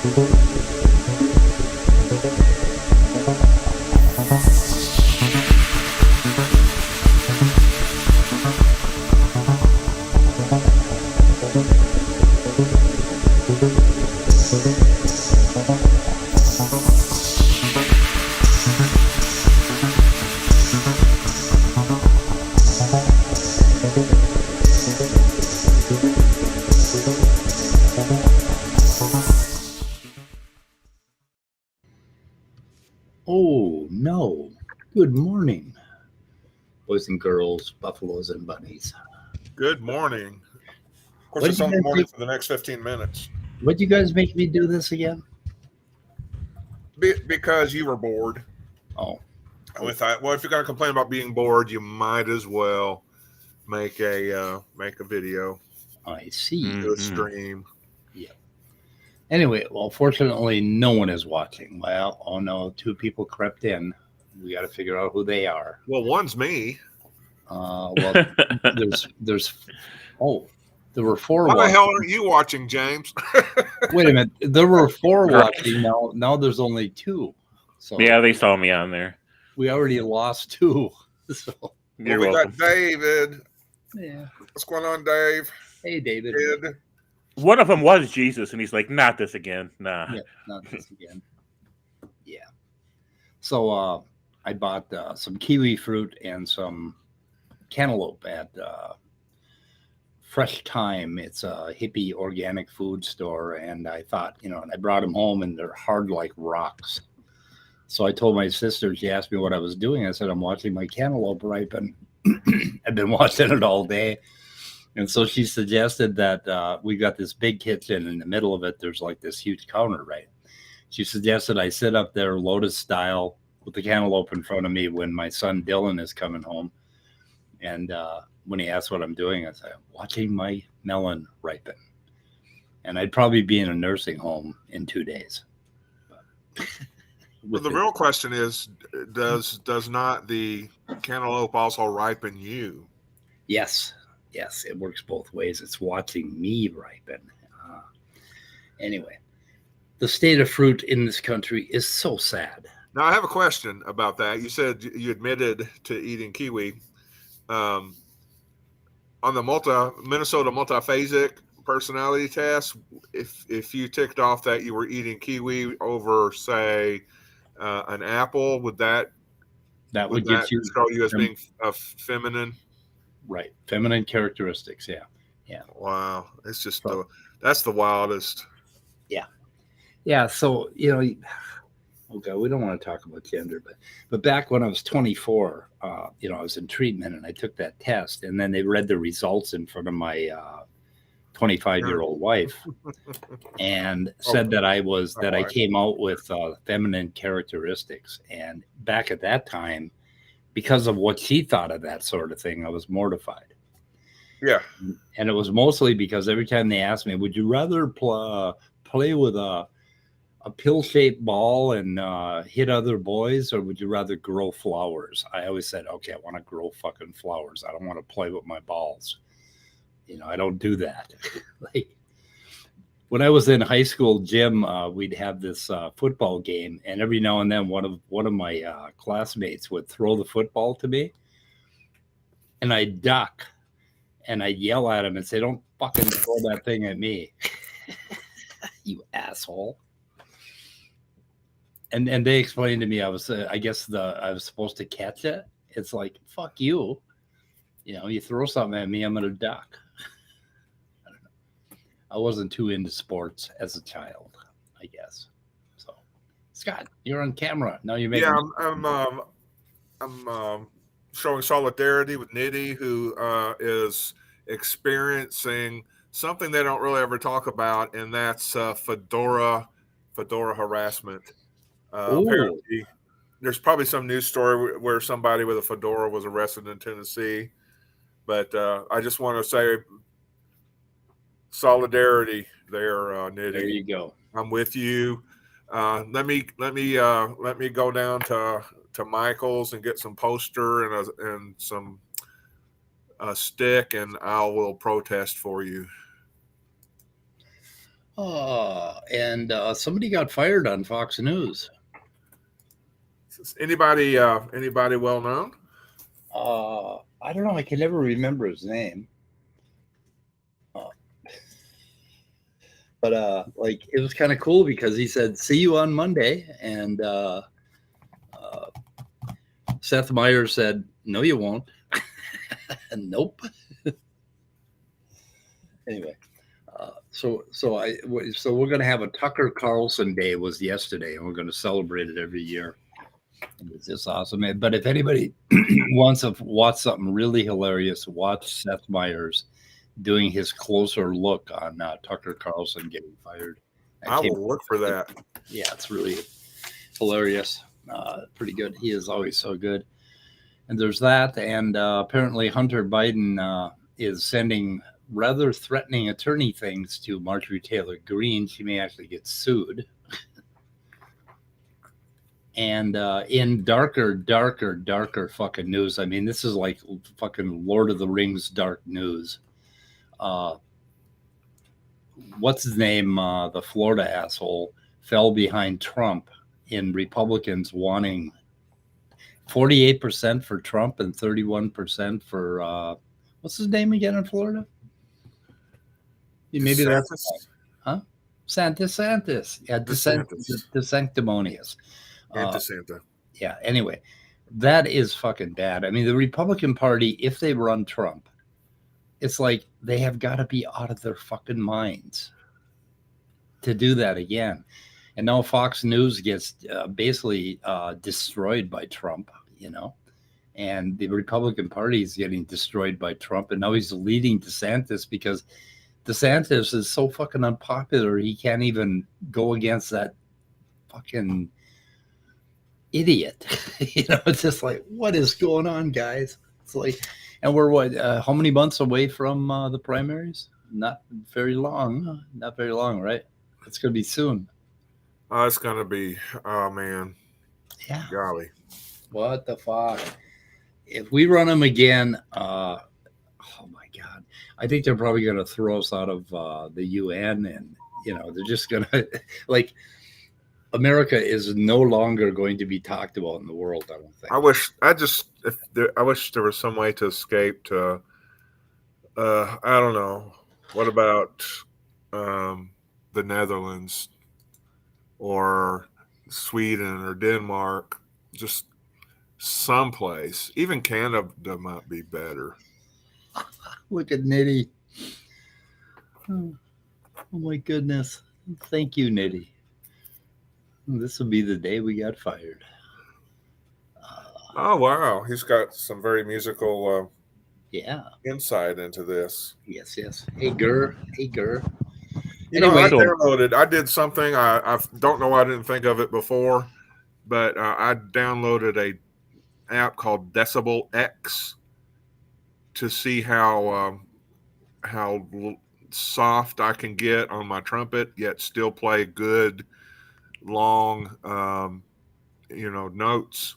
Oh, no. Good morning, boys and girls, buffaloes and bunnies. Good morning. Of course, What it's did you only guys morning make? for the next 15 minutes. What you guys make me do this again? Because you were bored. Oh, We thought, well, if you're going to complain about being bored, you might as well make a video, I see. do a stream. Yeah. Anyway, well, fortunately, no one is watching. Well, oh no, two people crept in. We got to figure out who they are. Well, one's me. Well, there's. Oh, there were four. Why the watching. hell aren't you watching, James? Wait a minute. There were four watching. Now there's only two. So yeah, they saw me on there. we already lost two. So You're we welcome. got David. yeah. What's going on, Dave? Hey, David. Ed. One of them was Jesus, and he's like, "Not this again, nah." Yeah, not this again. Yeah. So I bought some kiwi fruit and some cantaloupe at Fresh Time. It's a hippie organic food store, and I thought, and I brought them home, and they're hard like rocks. So I told my sister, she asked me what I was doing. I said, I'm watching my cantaloupe ripen. I've been watching it all day. And so she suggested that we got this big kitchen. In the middle of it, there's like this huge counter, right? She suggested I sit up there Lotus style with the cantaloupe in front of me when my son Dylan is coming home. And when he asked what I'm doing, I said, I'm watching my melon ripen. And I'd probably be in a nursing home in 2 days. Well, the real question is, does not the cantaloupe also ripen you? Yes, it works both ways. It's watching me ripen. Anyway, the state of fruit in this country is so sad. Now, I have a question about that. You said you admitted to eating kiwi. On the Minnesota multiphasic personality test, if you ticked off that you were eating kiwi over, say, an apple, would that get you show you as being feminine? Right, feminine characteristics. Yeah. Wow, it's just that's the wildest. Yeah. So okay, we don't want to talk about gender, but back when I was 24, I was in treatment and I took that test, and then they read the results in front of my 25-year-old wife, and said that I came out with feminine characteristics. And back at that time, because of what she thought of that sort of thing, I was mortified. Yeah. And it was mostly because every time they asked me, would you rather play with a pill-shaped ball and hit other boys, or would you rather grow flowers? I always said, okay, I want to grow fucking flowers. I don't want to play with my balls. I don't do that. Like when I was in high school gym, we'd have this football game, and every now and then one of my classmates would throw the football to me, and I'd duck, and I'd yell at him and say, "Don't fucking throw that thing at me, you asshole." And they explained to me I was supposed to catch it. It's like, fuck you. You throw something at me, I'm gonna duck. I don't know. I wasn't too into sports as a child, I guess. So, Scott, you're on camera now. You're making. Yeah, I'm showing solidarity with Nitty, who is experiencing something they don't really ever talk about, and that's fedora harassment. Apparently, there's probably some news story where somebody with a fedora was arrested in Tennessee. But I just want to say solidarity there, Nitty. There you go. I'm with you. Let me go down to Michael's and get some poster and some stick, and I will protest for you. And somebody got fired on Fox News. Anybody well known? I don't know. I can never remember his name. But like, it was kind of cool because he said, "See you on Monday," and Seth Meyers said, "No, you won't." Nope. Anyway, so we're gonna have a Tucker Carlson Day. Was yesterday, and we're gonna celebrate it every year. And it's just awesome. But if anybody wants to watch something really hilarious, watch Seth Meyers doing his closer look on Tucker Carlson getting fired. I will look for that. Yeah, it's really hilarious. Pretty good. He is always so good. And there's that. And apparently Hunter Biden is sending rather threatening attorney things to Marjorie Taylor Greene. She may actually get sued. And in darker fucking news, I mean, this is like fucking Lord of the Rings dark news. What's his name? The Florida asshole fell behind Trump in Republicans wanting 48% for Trump and 31% for what's his name again in Florida? Maybe that's DeSantis. Yeah, DeSanctimonious. DeSanta. Yeah. Anyway, that is fucking bad. I mean, the Republican Party, if they run Trump, it's like they have got to be out of their fucking minds to do that again. And now Fox News gets basically destroyed by Trump, and the Republican Party is getting destroyed by Trump. And now he's leading DeSantis because DeSantis is so fucking unpopular. He can't even go against that fucking idiot. It's just like, what is going on, guys? It's like, and we're how many months away from the primaries? Not very long, right? It's going to be soon. It's going to be, oh man. Yeah. Golly. What the fuck? If we run them again, oh my God. I think they're probably going to throw us out of the UN, and, they're just going to, like, America is no longer going to be talked about in the world, I don't think. I wish there was some way to escape to, I don't know. What about the Netherlands or Sweden or Denmark? Just someplace. Even Canada might be better. Look at Nitty. Oh my goodness. Thank you, Nitty. This will be the day we got fired. Oh, wow. He's got some very musical insight into this. Yes. Hey, Gur. I did something. I don't know why I didn't think of it before, but I downloaded a app called Decibel X to see how soft I can get on my trumpet, yet still play good, long, notes.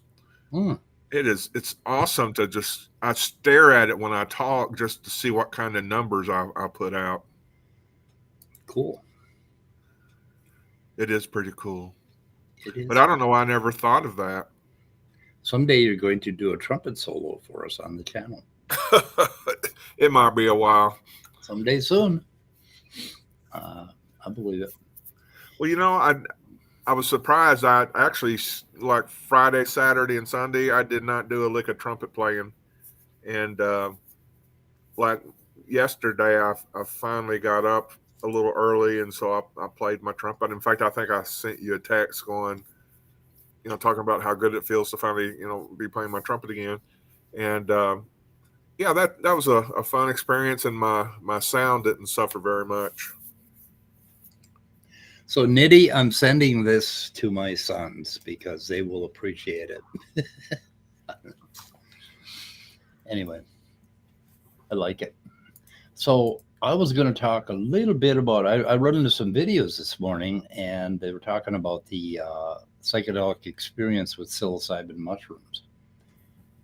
It's awesome to I stare at it when I talk just to see what kind of numbers I put out. Cool. It is pretty cool. It is. But I don't know why I never thought of that. Someday you're going to do a trumpet solo for us on the channel. It might be a while. Someday soon. I believe it. Well, I was surprised. I actually, like Friday, Saturday, and Sunday, I did not do a lick of trumpet playing. And like yesterday, I finally got up a little early, and so I played my trumpet. In fact, I think I sent you a text going, talking about how good it feels to finally, be playing my trumpet again. And that was a fun experience, and my sound didn't suffer very much. So, Nitty, I'm sending this to my sons because they will appreciate it. Anyway, I like it. So I was going to talk a little bit about, I run into some videos this morning, and they were talking about the psychedelic experience with psilocybin mushrooms.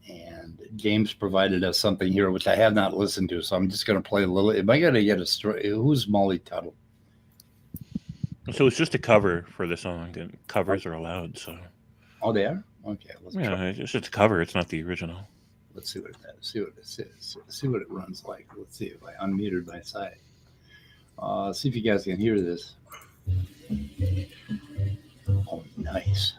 And James provided us something here, which I have not listened to. So I'm just going to play a little. Am I going to get a story? Who's Molly Tuttle? So it's just a cover for the song, and covers are allowed. So Oh, they are? Okay, let's try. yeah, it's just a cover. It's not the original. Let's see what it is. See what it runs like. Let's see if I unmuted my side. See if you guys can hear this. Oh, nice.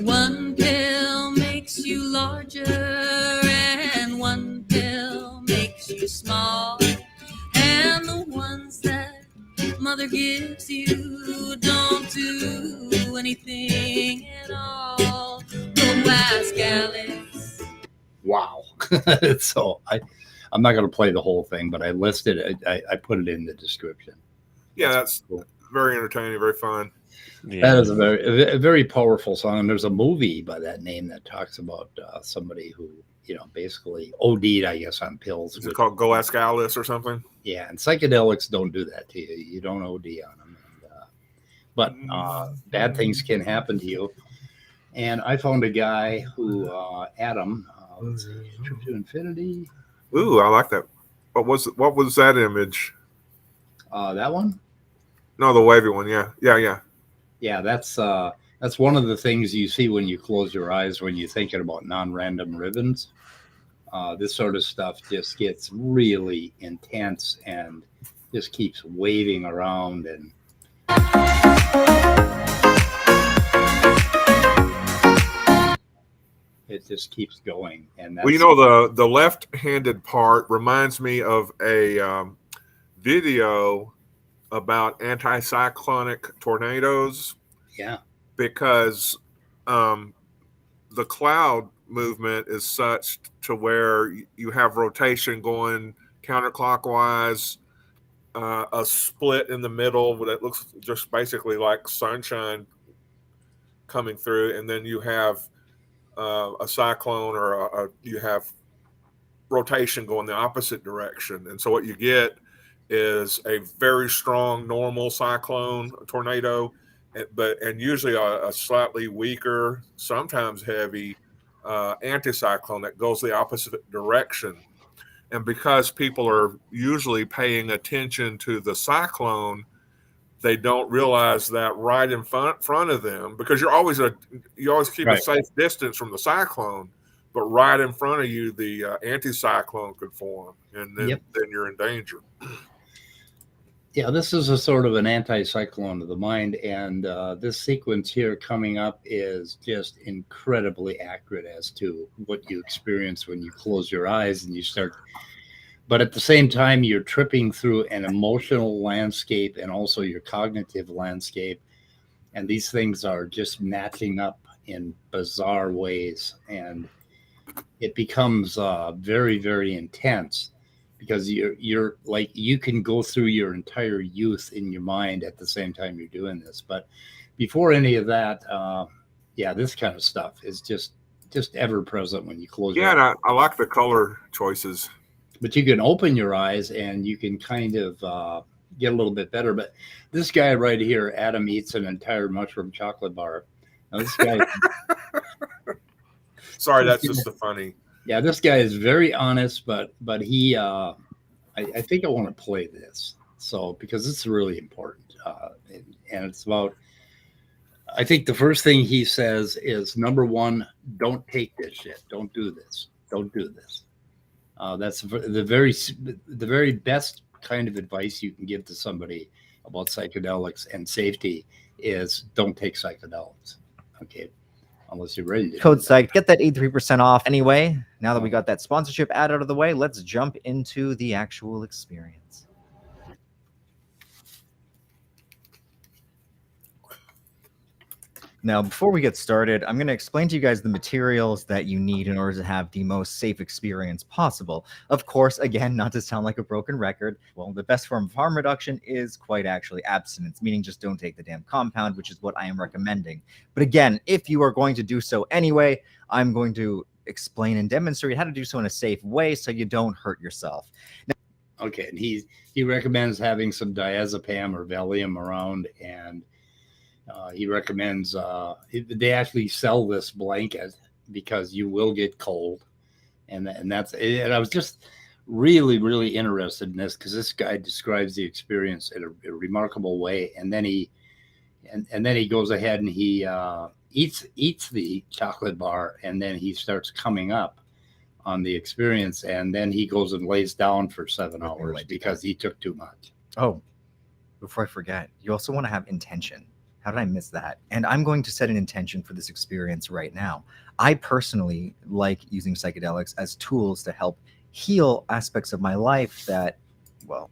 One pill makes you larger, and one pill makes you small. And the ones that mother gives you don't do anything at all. Go ask Alice. Wow. So I'm not going to play the whole thing, but I listed it. I put it in the description. Yeah, that's cool. Very entertaining, very fun. Yeah. That is a very powerful song. And there's a movie by that name that talks about somebody who, basically OD'd, I guess, on pills. Is it called Go Ask Alice or something? Yeah, and psychedelics don't do that to you. You don't OD on them. But bad things can happen to you. And I found a guy who, Adam, let's see, Trip to Infinity. Ooh, I like that. What was that image? That one? No, the wavy one. Yeah. Yeah, that's one of the things you see when you close your eyes when you're thinking about non-random ribbons. This sort of stuff just gets really intense and just keeps waving around, and it just keeps going. And that's, the left-handed part reminds me of a video about anticyclonic tornadoes. Yeah, because the cloud movement is such to where you have rotation going counterclockwise, a split in the middle that looks just basically like sunshine coming through, and then you have a cyclone or you have rotation going the opposite direction. And so what you get is a very strong normal cyclone, tornado, and usually a slightly weaker, sometimes heavy anticyclone that goes the opposite direction. And because people are usually paying attention to the cyclone, they don't realize that right in front of them, because you always keep a safe distance from the cyclone, but right in front of you, the anticyclone could form, and then you're in danger. Yeah, this is a sort of an anticyclone of the mind, and this sequence here coming up is just incredibly accurate as to what you experience when you close your eyes and you start. But at the same time, you're tripping through an emotional landscape and also your cognitive landscape, and these things are just matching up in bizarre ways, and it becomes very, very intense. Because you're like, you can go through your entire youth in your mind at the same time you're doing this. But before any of that, this kind of stuff is just ever present when you close your eyes. Yeah, and I like the color choices. But you can open your eyes and you can kind of get a little bit better. But this guy right here, Adam, eats an entire mushroom chocolate bar. Now this guy. Sorry, that's just the funny. Yeah, this guy is very honest, but he, I think I want to play this. So, because it's really important. And it's about, I think the first thing he says is, number one, don't take this shit. Don't do this. Don't do this. That's the very best kind of advice you can give to somebody about psychedelics and safety is don't take psychedelics. Okay. Unless you're ready to Code Psych, get that 83% off. Anyway, now that we got that sponsorship ad out of the way, let's jump into the actual experience. Now, before we get started, I'm going to explain to you guys the materials that you need in order to have the most safe experience possible. Of course, again, not to sound like a broken record, well, the best form of harm reduction is quite actually abstinence, meaning just don't take the damn compound, which is what I am recommending. But again, if you are going to do so anyway, I'm going to explain and demonstrate how to do so in a safe way so you don't hurt yourself. Now, okay, and he recommends having some diazepam or Valium around, and he recommends they actually sell this blanket because you will get cold, and I was just really interested in this because this guy describes the experience in a remarkable way, and then he goes ahead and he eats the chocolate bar, and then he starts coming up on the experience, and then he goes and lays down for 7 hours because he took too much. Oh, before I forget, you also want to have intention. How did I miss that? And I'm going to set an intention for this experience right now. I personally like using psychedelics as tools to help heal aspects of my life that, well...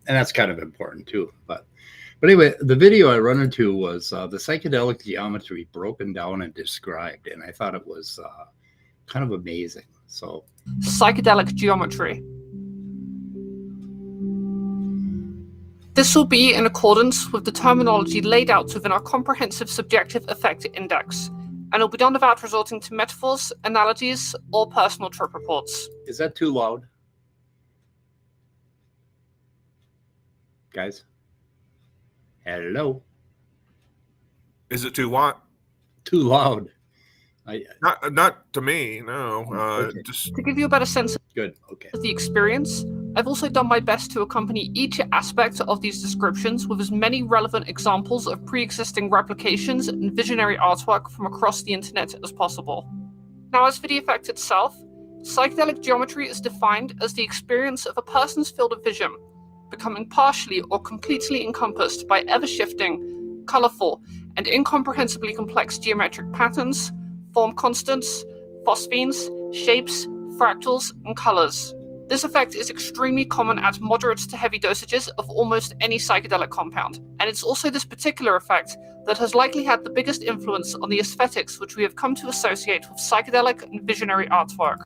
And that's kind of important too. But anyway, the video I run into was the psychedelic geometry broken down and described. And I thought it was kind of amazing. So, Psychedelic geometry. This will be in accordance with the terminology laid out within our comprehensive subjective affect index, and will be done without resorting to metaphors, analogies, or personal trip reports. Is that too loud? Guys? Hello? Is it too what? Too loud. Not to me, no. Okay. Just To give you a better sense Good. Okay. of the experience, I've also done my best to accompany each aspect of these descriptions with as many relevant examples of pre-existing replications and visionary artwork from across the internet as possible. Now, as for the effect itself, psychedelic geometry is defined as the experience of a person's field of vision becoming partially or completely encompassed by ever-shifting, colorful, and incomprehensibly complex geometric patterns, form constants, phosphenes, shapes, fractals, and colors. This effect is extremely common at moderate to heavy dosages of almost any psychedelic compound, and it's also this particular effect that has likely had the biggest influence on the aesthetics which we have come to associate with psychedelic and visionary artwork.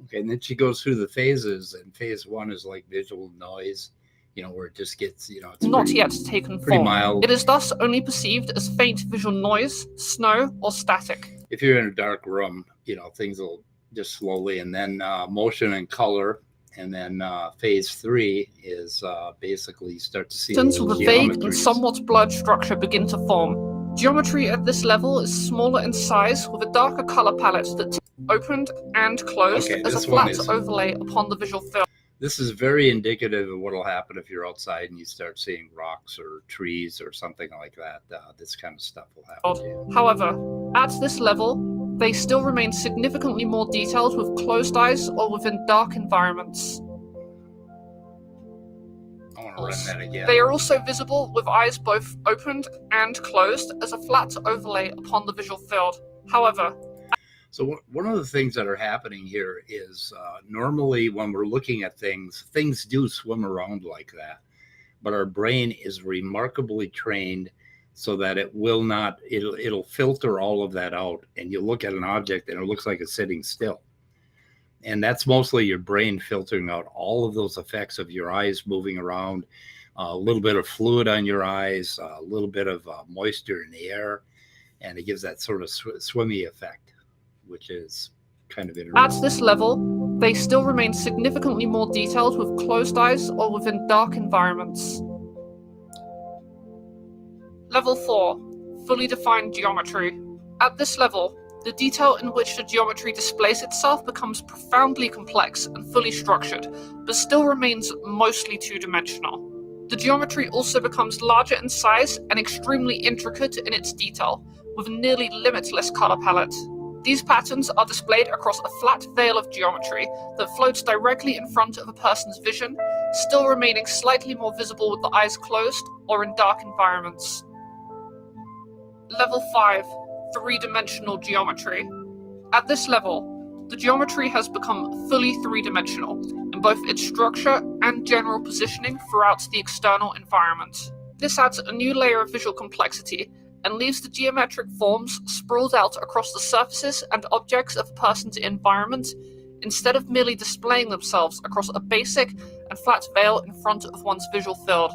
Okay, and then she goes through the phases, and phase 1 is like visual noise, where it just gets, it's Not pretty, yet taken pretty form. mild. It is thus only perceived as faint visual noise, snow, or static. If you're in a dark room, things will just slowly, and then motion and color, and then phase 3 is basically start to see Patterns with a vague and geometries. somewhat blurred structure begin to form. Geometry at this level is smaller in size with a darker color palette that opened and closed Okay, as this a one flat is- overlay upon the visual field. This is very indicative of what will happen if you're outside and you start seeing rocks or trees or something like that. This kind of stuff will happen to you. However, at this level, they still remain significantly more detailed with closed eyes or within dark environments. I want to run that again. They are also visible with eyes both opened and closed as a flat overlay upon the visual field. However, So one of the things that are happening here is normally when we're looking at things do swim around like that, but our brain is remarkably trained so that it'll filter all of that out, and you look at an object and it looks like it's sitting still. And that's mostly your brain filtering out all of those effects of your eyes moving around, a little bit of fluid on your eyes, a little bit of moisture in the air, and it gives that sort of swimmy effect, which is kind of interesting. at this level, they still remain significantly more detailed with closed eyes or within dark environments. Level 4, fully defined geometry. At this level, the detail in which the geometry displays itself becomes profoundly complex and fully structured, but still remains mostly two-dimensional. The geometry also becomes larger in size and extremely intricate in its detail, with a nearly limitless color palette. These patterns are displayed across a flat veil of geometry that floats directly in front of a person's vision, still remaining slightly more visible with the eyes closed or in dark environments. Level 5, three-dimensional geometry. At this level, the geometry has become fully three-dimensional in both its structure and general positioning throughout the external environment. This adds a new layer of visual complexity and leaves the geometric forms sprawled out across the surfaces and objects of a person's environment, instead of merely displaying themselves across a basic and flat veil in front of one's visual field.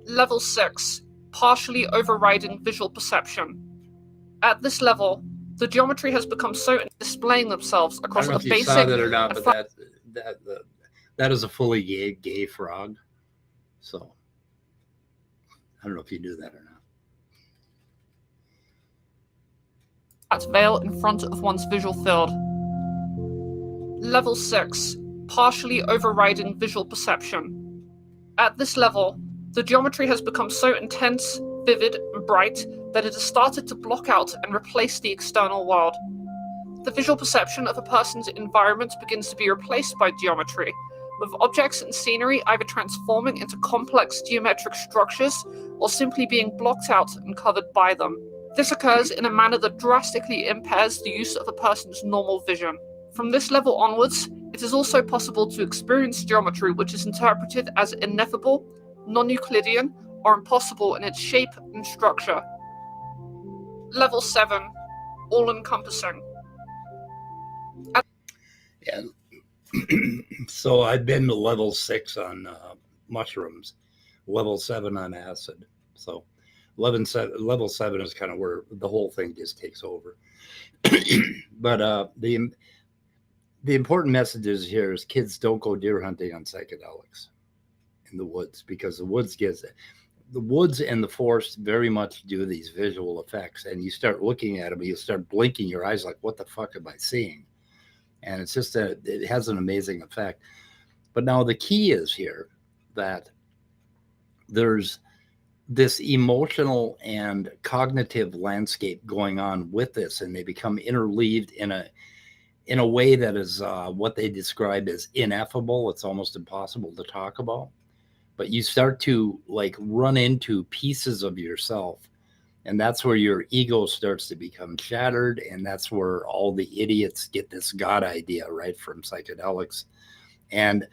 Level 6. Partially overriding visual perception. At this level, the geometry has become so displaying themselves I across don't know a if you basic saw that or not, and but that is a fully gay frog. So I don't know if you knew that or not. flat veil in front of one's visual field. Level 6. Partially overriding visual perception. At this level, the geometry has become so intense, vivid, and bright that it has started to block out and replace the external world. The visual perception of a person's environment begins to be replaced by geometry, with objects and scenery either transforming into complex geometric structures or simply being blocked out and covered by them. This occurs in a manner that drastically impairs the use of a person's normal vision. From this level onwards, it is also possible to experience geometry which is interpreted as ineffable, non-Euclidean, or impossible in its shape and structure. Level 7. All-encompassing. Yeah. So I've been to level 6 on mushrooms, level 7 on acid. So level 7 is kind of where the whole thing just takes over. But the important messages here is kids don't go deer hunting on psychedelics in the woods, because the woods and the forest very much do these visual effects, and you start looking at them, you start blinking your eyes like, what the fuck am I seeing? And it's just it has an amazing effect. But now the key is here that there's this emotional and cognitive landscape going on with this, and they become interleaved in a way that is what they describe as ineffable. It's almost impossible to talk about. But you start to like run into pieces of yourself, and that's where your ego starts to become shattered, and that's where all the idiots get this God idea, right, from psychedelics. And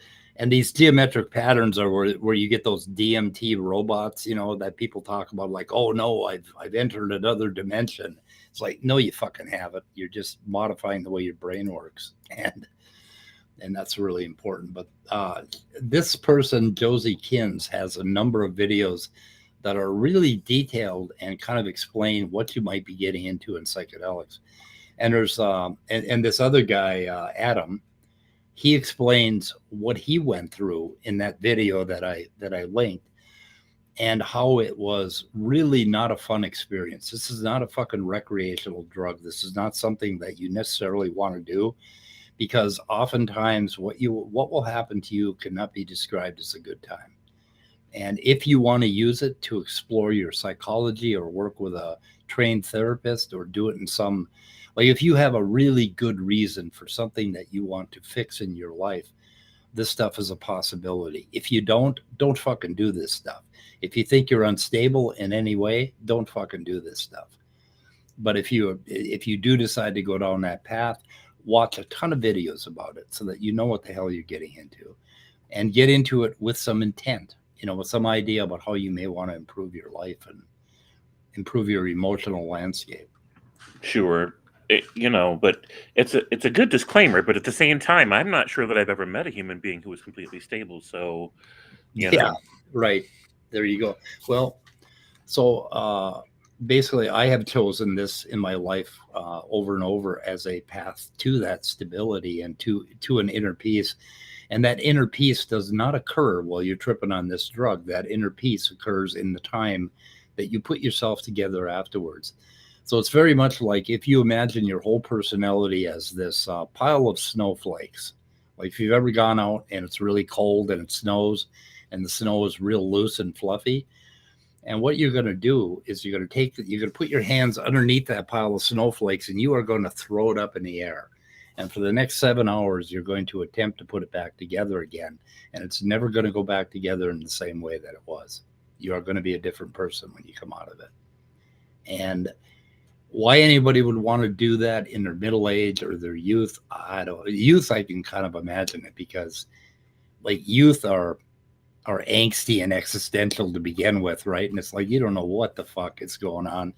these geometric patterns are where you get those DMT robots, you know, that people talk about, like, oh no, I've entered another dimension. It's like, no, you fucking haven't. You're just modifying the way your brain works. And that's really important. But this person, Josie Kins, has a number of videos that are really detailed and kind of explain what you might be getting into in psychedelics. And there's and this other guy, Adam, he explains what he went through in that video that I linked, and how it was really not a fun experience. This is not a fucking recreational drug. This is not something that you necessarily want to do, because oftentimes what will happen to you cannot be described as a good time. And if you want to use it to explore your psychology or work with a trained therapist or do it in some, like if you have a really good reason for something that you want to fix in your life, this stuff is a possibility. If you don't fucking do this stuff. If you think you're unstable in any way, don't fucking do this stuff. But if you do decide to go down that path, watch a ton of videos about it so that you know what the hell you're getting into, and get into it with some intent, you know, with some idea about how you may want to improve your life and improve your emotional landscape. Sure. But it's a good disclaimer, but at the same time, I'm not sure that I've ever met a human being who was completely stable. So, yeah, right. There you go. Well, so basically I have chosen this in my life over and over as a path to that stability and to an inner peace. And that inner peace does not occur while you're tripping on this drug. That inner peace occurs in the time that you put yourself together afterwards. So it's very much like if you imagine your whole personality as this pile of snowflakes. Like if you've ever gone out and it's really cold and it snows and the snow is real loose and fluffy. And what you're going to do is you're going to put your hands underneath that pile of snowflakes, and you are going to throw it up in the air. And for the next 7 hours, you're going to attempt to put it back together again. And it's never going to go back together in the same way that it was. You are going to be a different person when you come out of it. And why anybody would want to do that in their middle age or their youth, I can kind of imagine it, because like youth are angsty and existential to begin with, right? And it's like you don't know what the fuck is going on,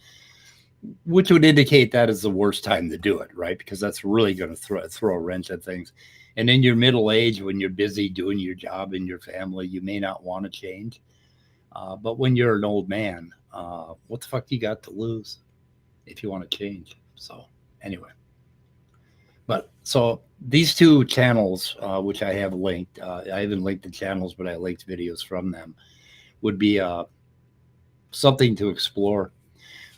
which would indicate that is the worst time to do it, right? Because that's really going to throw a wrench at things. And in your middle age, when you're busy doing your job and your family, you may not want to change. But when you're an old man, what the fuck you got to lose if you want to change? So anyway, but so these two channels, which I have linked, I haven't linked the channels, but I linked videos from them, would be something to explore.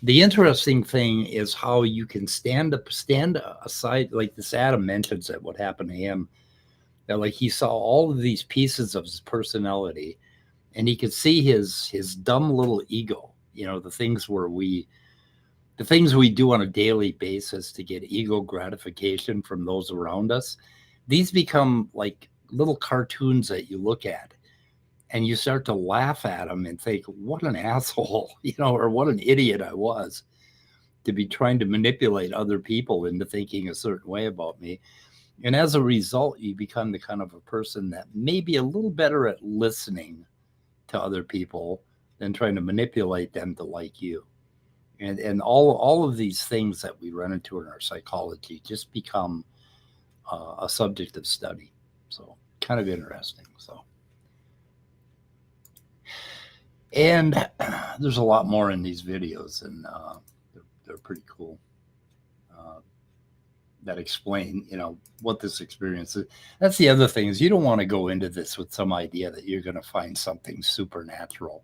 The interesting thing is how you can stand aside, like this Adam mentions that what happened to him, that like he saw all of these pieces of his personality and he could see his dumb little ego, you know, the things we do on a daily basis to get ego gratification from those around us. These become like little cartoons that you look at and you start to laugh at them and think, what an asshole, you know, or what an idiot I was to be trying to manipulate other people into thinking a certain way about me. And as a result, you become the kind of a person that may be a little better at listening to other people than trying to manipulate them to like you. And all of these things that we run into in our psychology just become a subject of study. So kind of interesting. So, and there's a lot more in these videos, and they're pretty cool. That explain, you know, what this experience is. That's the other thing, is you don't want to go into this with some idea that you're going to find something supernatural,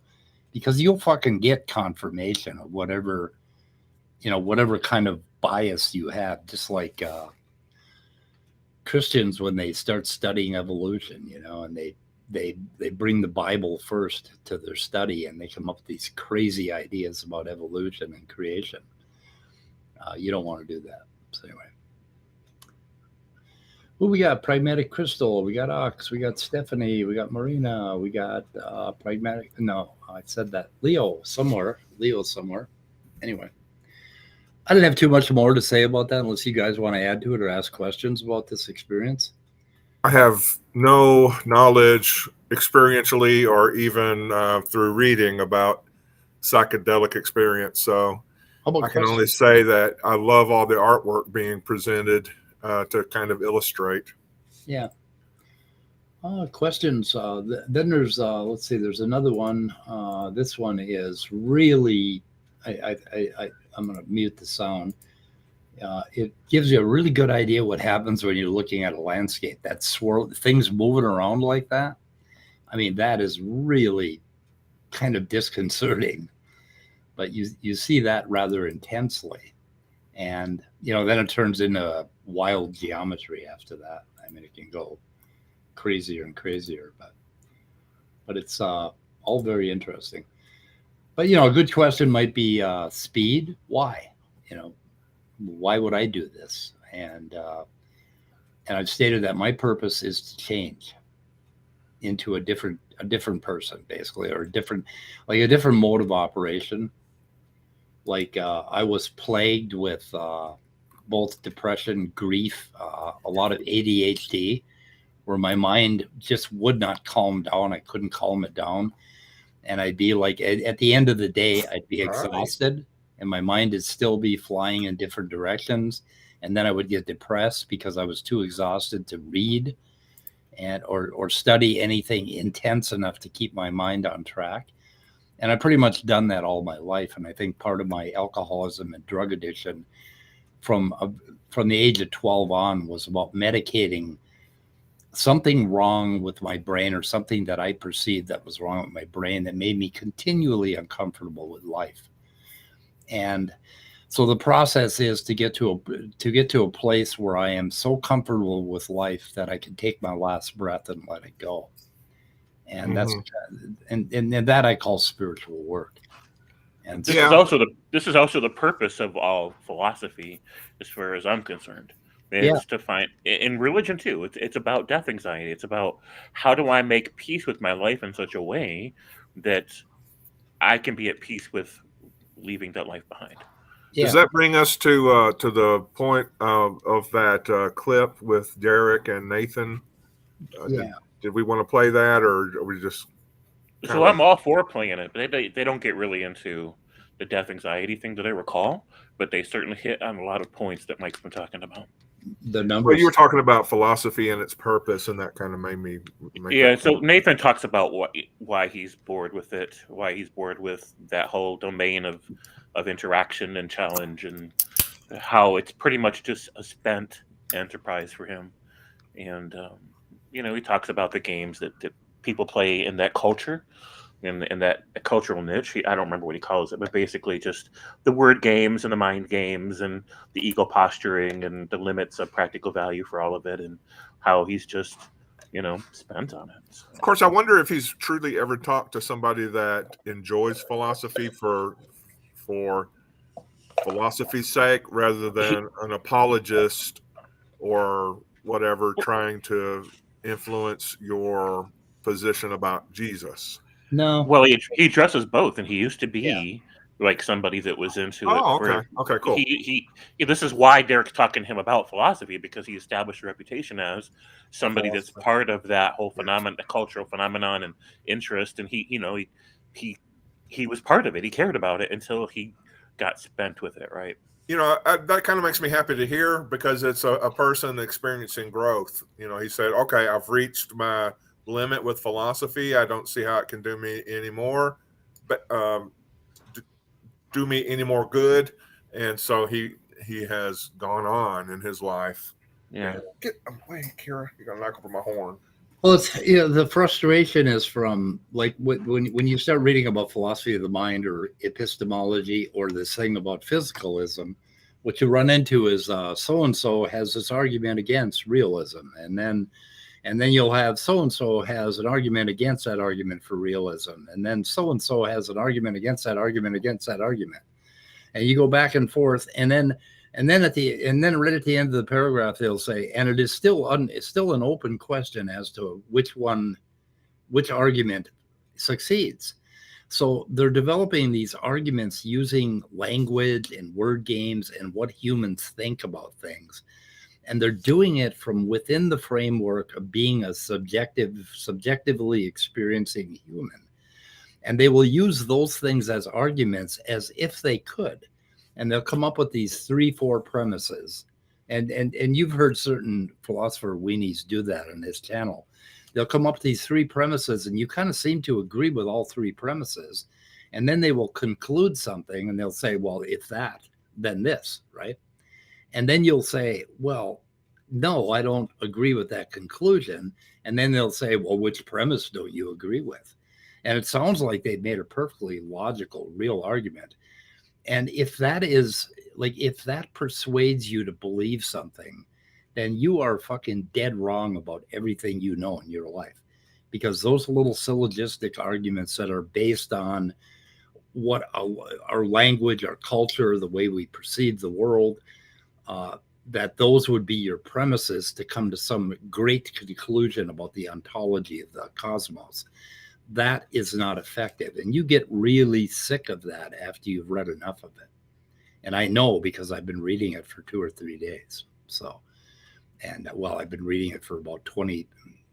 because you'll fucking get confirmation of whatever, you know, whatever kind of bias you have. Just like Christians, when they start studying evolution, you know, and they bring the Bible first to their study, and they come up with these crazy ideas about evolution and creation. You don't want to do that. So anyway. Who we got? Pragmatic Crystal. We got Ox. We got Stephanie. We got Marina. We got Pragmatic. No, I said that. Leo somewhere. Anyway, I didn't have too much more to say about that, unless you guys want to add to it or ask questions about this experience. I have no knowledge experientially or even through reading about psychedelic experience. So I can only say that I love all the artwork being presented to kind of illustrate. Yeah. Questions. Then there's, let's see, there's another one. This one is really, I'm going to mute the sound. It gives you a really good idea what happens when you're looking at a landscape. That swirl, things moving around like that. I mean, that is really kind of disconcerting, but you see that rather intensely. And, you know, then it turns into wild geometry after that. I mean, it can go crazier and crazier, but it's all very interesting. But, you know, a good question might be speed. Why? You know, why would I do this? And I've stated that my purpose is to change into a different person, basically, or a different mode of operation. Like I was plagued with both depression, grief, a lot of ADHD, where my mind just would not calm down. I couldn't calm it down. And I'd be like, at the end of the day, I'd be exhausted and my mind would still be flying in different directions. And then I would get depressed because I was too exhausted to read and or study anything intense enough to keep my mind on track. And I've pretty much done that all my life. And I think part of my alcoholism and drug addiction from the age of 12 on was about medicating something wrong with my brain, or something that I perceived that was wrong with my brain that made me continually uncomfortable with life. And so the process is to get to a place where I am so comfortable with life that I can take my last breath and let it go. And that's and that I call spiritual work. And this is also the purpose of all philosophy, as far as I'm concerned. It's to find, in religion too, it's about death anxiety. It's about, how do I make peace with my life in such a way that I can be at peace with leaving that life behind. Yeah. Does that bring us to the point of that clip with Derek and Nathan? Did we want to play that, or are we just So I'm all for playing it, but they don't get really into the death anxiety thing that I recall, but they certainly hit on a lot of points that Mike's been talking about. The numbers. Well, you were talking about philosophy and its purpose, and that kind of made me. Yeah, so Nathan talks about why he's bored with it, why he's bored with that whole domain of interaction and challenge, and how it's pretty much just a spent enterprise for him. And he talks about the games that people play in that culture, in that cultural niche. I don't remember what he calls it, but basically just the word games and the mind games and the ego posturing and the limits of practical value for all of it, and how he's just spent on it. So. Of course, I wonder if he's truly ever talked to somebody that enjoys philosophy for philosophy's sake, rather than an apologist or whatever trying to influence your position about Jesus. No. Well, he addresses both, and he used to be like somebody that was into it. Okay, cool. This is why Derek's talking to him about philosophy, because he established a reputation as somebody that's part of that whole phenomenon, the cultural phenomenon and interest, and he was part of it. He cared about it until he got spent with it, right? That kind of makes me happy to hear, because it's a person experiencing growth. He said, okay, I've reached my limit with philosophy. I don't see how it can do me anymore, but do me any more good. And so he has gone on in his life. Yeah. Get away, Kira. You're going to knock over my horn. Well, it's the frustration is from like when you start reading about philosophy of the mind or epistemology or this thing about physicalism, what you run into is so-and-so has this argument against realism, and then you'll have so-and-so has an argument against that argument for realism, and then so-and-so has an argument against that argument against that argument, and you go back and forth, and then right at the end of the paragraph they'll say, and it is still an open question as to which argument succeeds. So they're developing these arguments using language and word games and what humans think about things. And they're doing it from within the framework of being a subjectively experiencing human. And they will use those things as arguments as if they could. And they'll come up with these 3-4 premises. And you've heard certain philosopher weenies do that on this channel. They'll come up with these 3 premises, and you kind of seem to agree with all 3 premises. And then they will conclude something, and they'll say, well, if that, then this, right? And then you'll say, well, no, I don't agree with that conclusion. And then they'll say, well, which premise don't you agree with? And it sounds like they've made a perfectly logical, real argument. And if that persuades you to believe something, then you are fucking dead wrong about everything you know in your life. Because those little syllogistic arguments that are based on what our language, our culture, the way we perceive the world, that those would be your premises to come to some great conclusion about the ontology of the cosmos. That is not effective. And you get really sick of that after you've read enough of it. And I know, because I've been reading it for 2 or 3 days. So, and well, I've been reading it for about 20,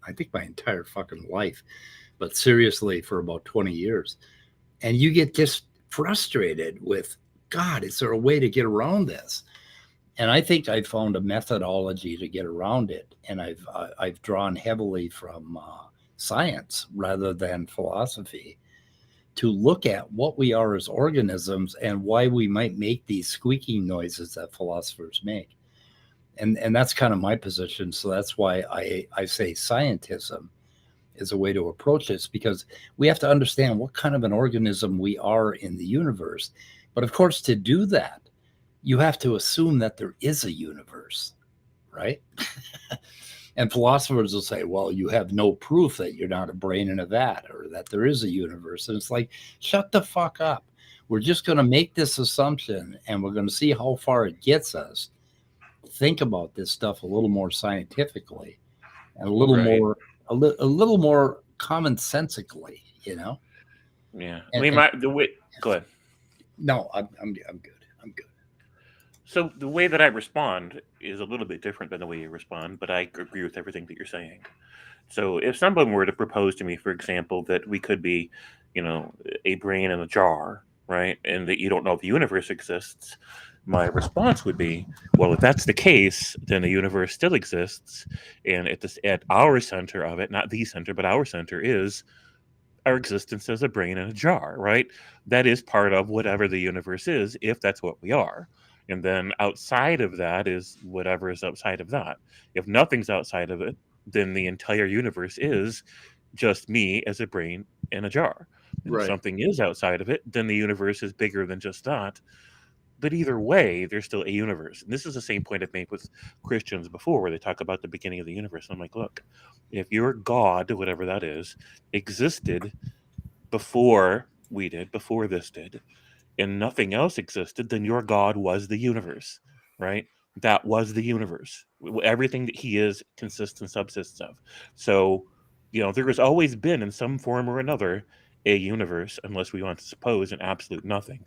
I think my entire fucking life, but seriously for about 20 years. And you get just frustrated with, God, is there a way to get around this? And I think I found a methodology to get around it. And I've drawn heavily from science rather than philosophy to look at what we are as organisms and why we might make these squeaking noises that philosophers make. And that's kind of my position. So that's why I say scientism is a way to approach this, because we have to understand what kind of an organism we are in the universe. But of course, to do that, you have to assume that there is a universe, right? And philosophers will say, well, you have no proof that you're not a brain in a vat or that there is a universe. And it's like, shut the fuck up. We're just going to make this assumption and we're going to see how far it gets us. Think about this stuff a little more scientifically and a little more, a little more commonsensically, you know? Yeah. And, go ahead. No, I'm good. I'm good. So the way that I respond is a little bit different than the way you respond, but I agree with everything that you're saying. So if someone were to propose to me, for example, that we could be, a brain in a jar, right, and that you don't know if the universe exists, my response would be, well, if that's the case, then the universe still exists, and at our center of it, not the center, but our center is our existence as a brain in a jar, right? That is part of whatever the universe is, if that's what we are. And then outside of that is whatever is outside of that. If nothing's outside of it, then the entire universe is just me as a brain in a jar. And if Right. something is outside of it, then the universe is bigger than just that. But either way, there's still a universe. And this is the same point I've made with Christians before, where they talk about the beginning of the universe. And I'm like, look, if your God, whatever that is, existed before we did, before this did, and nothing else existed, then your God was the universe, right? That was the universe. Everything that he is consists and subsists of. So, there has always been, in some form or another, a universe, unless we want to suppose an absolute nothing.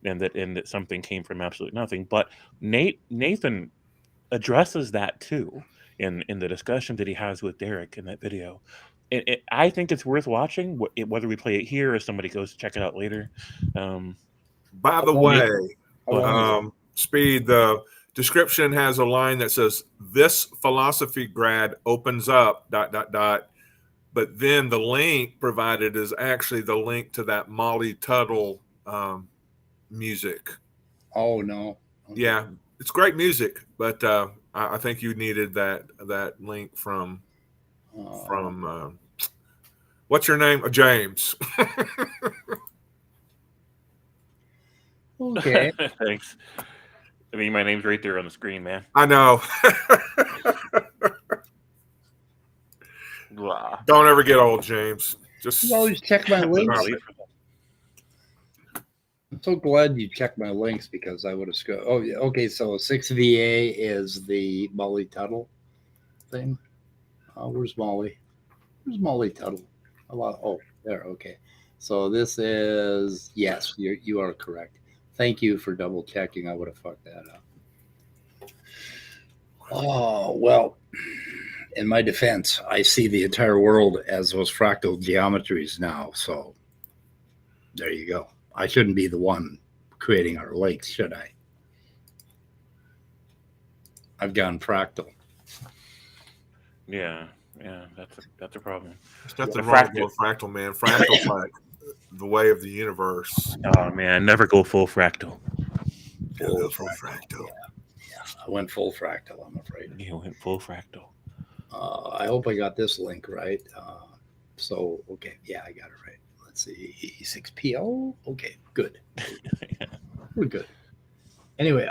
And that something came from absolute nothing. But Nathan addresses that too in the discussion that he has with Derek in that video. I think it's worth watching, whether we play it here or somebody goes to check it out later. By the way, Speed, the description has a line that says, "This philosophy grad opens up ... But then the link provided is actually the link to that Molly Tuttle music. Oh no. Okay. Yeah, it's great music, but I think you needed that link from what's your name? James. Okay. Thanks. I mean, my name's right there on the screen, man. I know. Blah. Don't ever get old, James. Just You always check my links. I'm so glad you checked my links because I would have screwed. Oh, yeah. Okay. So 6VA is the Molly Tuttle thing. Where's Molly? Where's Molly Tuttle? Oh, there. Okay. So this is, yes, you are correct. Thank you for double checking. I would have fucked that up. Oh, well, in my defense, I see the entire world as those fractal geometries now. So there you go. I shouldn't be the one creating our links, should I? I've gone fractal. Yeah, that's a problem. That's the wrong word, fractal, man. Fractal's like the way of the universe. Oh man, never go full fractal. Full fractal. Yeah, I went full fractal, I'm afraid. You went full fractal. I hope I got this link right. So, okay, yeah, I got it right. Let's see, E6PO. Okay, good. We're good. Anyway,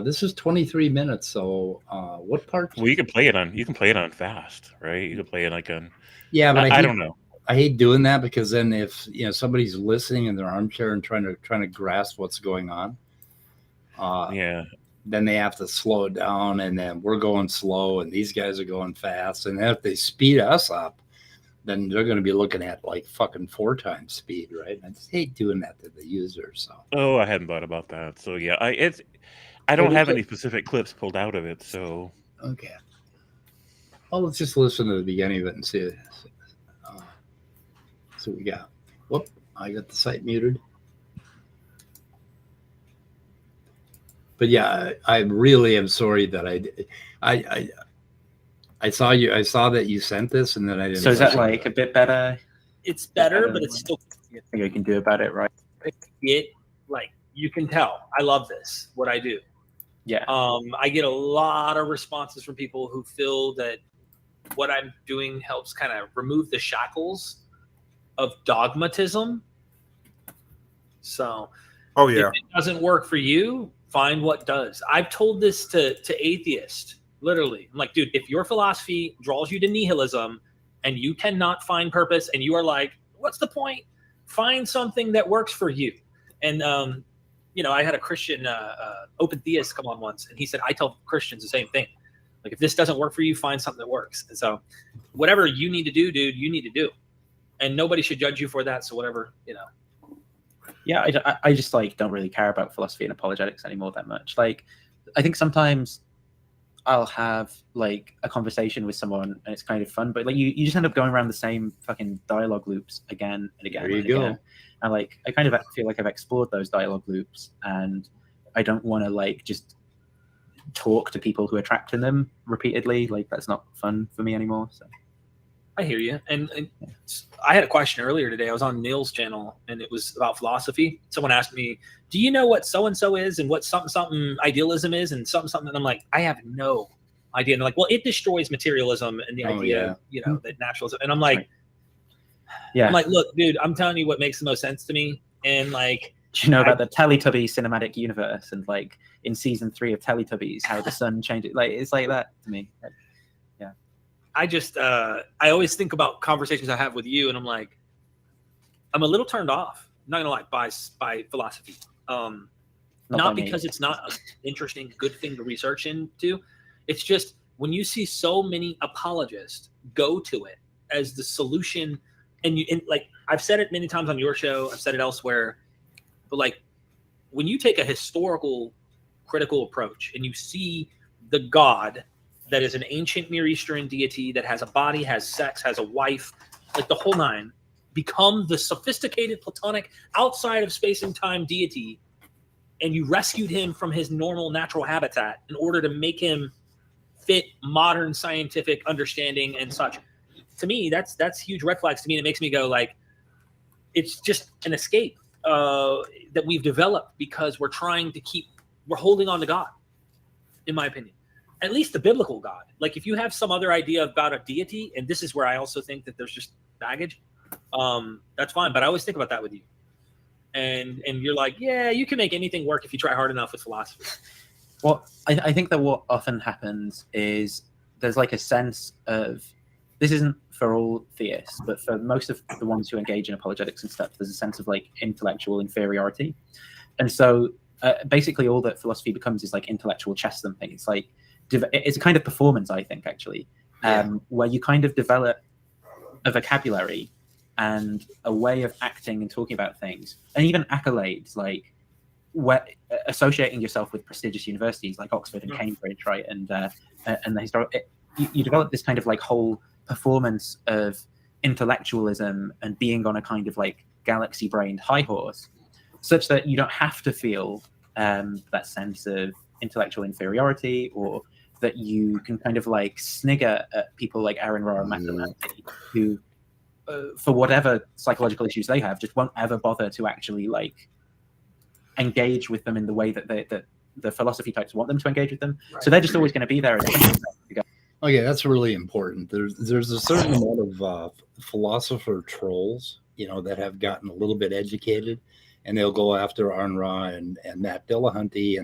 this is 23 minutes. So, what part? Well, you can play it on fast, right? You can play it like on. Yeah, but I don't know. I hate doing that because then if somebody's listening in their armchair and trying to grasp what's going on, then they have to slow it down, and then we're going slow, and these guys are going fast, and then if they speed us up, then they're going to be looking at like fucking 4 times speed, right? I just hate doing that to the user. So. Oh, I hadn't thought about that. So yeah, I don't have any specific clips pulled out of it. So. Okay. Well, let's just listen to the beginning of it and see it. So we got. Whoop! I got the site muted. But yeah, I really am sorry that I saw you. I saw that you sent this, and then I didn't. So is that like a bit better? It's better, but it's still. I think I can do about it, right? You can tell. I love this. What I do. Yeah. I get a lot of responses from people who feel that what I'm doing helps kind of remove the shackles of dogmatism. So, oh yeah, if it doesn't work for you, find what does. I've told this to atheists, literally. I'm like, dude, if your philosophy draws you to nihilism and you cannot find purpose and you are like, what's the point? Find something that works for you. And, I had a Christian open theist come on once, and he said, I tell Christians the same thing. Like, if this doesn't work for you, find something that works. And so whatever you need to do, dude, you need to do. And nobody should judge you for that. So whatever, Yeah, I just don't really care about philosophy and apologetics anymore that much. Like, I think sometimes I'll have like a conversation with someone and it's kind of fun, but like you just end up going around the same fucking dialogue loops again and again There you and go. again. And like I kind of feel like I've explored those dialogue loops, and I don't want to like just talk to people who are trapped in them repeatedly. Like that's not fun for me anymore. So I hear you. And I had a question earlier today. I was on Neil's channel and it was about philosophy. Someone asked me, do you know what so-and-so is and what something idealism is and something? And I'm like, I have no idea. And they're like, well, it destroys materialism and the idea, that naturalism. And I'm like, yeah. I'm like, look, dude, I'm telling you what makes the most sense to me. And like, do you know about the Teletubby cinematic universe and like in season 3 of Teletubbies, how the sun changes? Like it's like that to me. Like, yeah. I just I always think about conversations I have with you, and I'm like, I'm a little turned off. I'm not gonna lie, by philosophy. Not because it's not an interesting, good thing to research into. It's just when you see so many apologists go to it as the solution, and like I've said it many times on your show, I've said it elsewhere, but like when you take a historical, critical approach and you see the God that is an ancient Near Eastern deity that has a body, has sex, has a wife, like the whole nine, become the sophisticated Platonic outside of space and time deity, and you rescued him from his normal natural habitat in order to make him fit modern scientific understanding and such. To me, that's huge red flags to me. And it makes me go like, it's just an escape that we've developed because we're holding on to God, in my opinion. At least the biblical God. Like if you have some other idea about a deity, and this is where I also think that there's just baggage, that's fine. But I always think about that with you. And you're like, yeah, you can make anything work if you try hard enough with philosophy. Well, I think that what often happens is there's like a sense of, this isn't for all theists, but for most of the ones who engage in apologetics and stuff, there's a sense of like intellectual inferiority. And so basically all that philosophy becomes is like intellectual chess thumping. It's like, it's a kind of performance, I think, actually, where you kind of develop a vocabulary and a way of acting and talking about things, and even accolades, like associating yourself with prestigious universities like Oxford and Cambridge, right? And the historic, you develop this kind of like whole performance of intellectualism and being on a kind of like galaxy-brained high horse, such that you don't have to feel that sense of intellectual inferiority, or that you can kind of like snigger at people like Aaron Rohr and Matt, who, for whatever psychological issues they have, just won't ever bother to actually like engage with them in the way that the philosophy types want them to engage with them. Right. So they're just always going to be there. Okay, that's really important. There's a certain amount of philosopher trolls, that have gotten a little bit educated, and they'll go after Aaron Rohr and Matt Dillahunty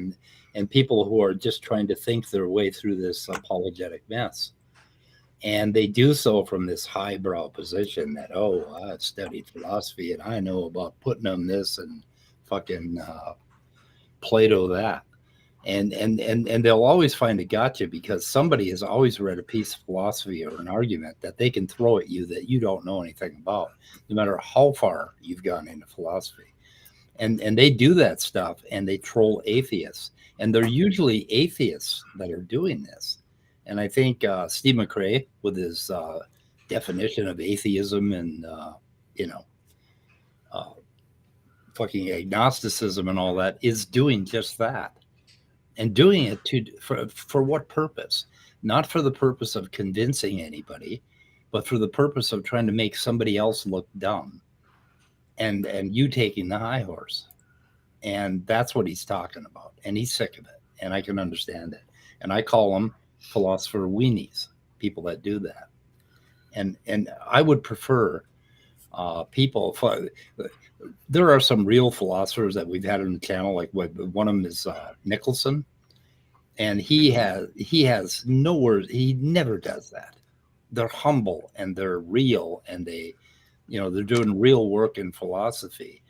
and people who are just trying to think their way through this apologetic mess. And they do so from this highbrow position that, I've studied philosophy and I know about Putnam this and fucking Plato that. And they'll always find a gotcha because somebody has always read a piece of philosophy or an argument that they can throw at you that you don't know anything about, no matter how far you've gone into philosophy. And they do that stuff and they troll atheists. And they're usually atheists that are doing this. And I think Steve McRae, with his definition of atheism and, fucking agnosticism and all that, is doing just that. And doing it for what purpose? Not for the purpose of convincing anybody, but for the purpose of trying to make somebody else look dumb. And you taking the high horse. And that's what he's talking about. And he's sick of it. And I can understand it. And I call them philosopher weenies, people that do that. And I would prefer people. There are some real philosophers that we've had on the channel. Like one of them is Nicholson. And he has no words. He never does that. They're humble and they're real. And they're doing real work in philosophy.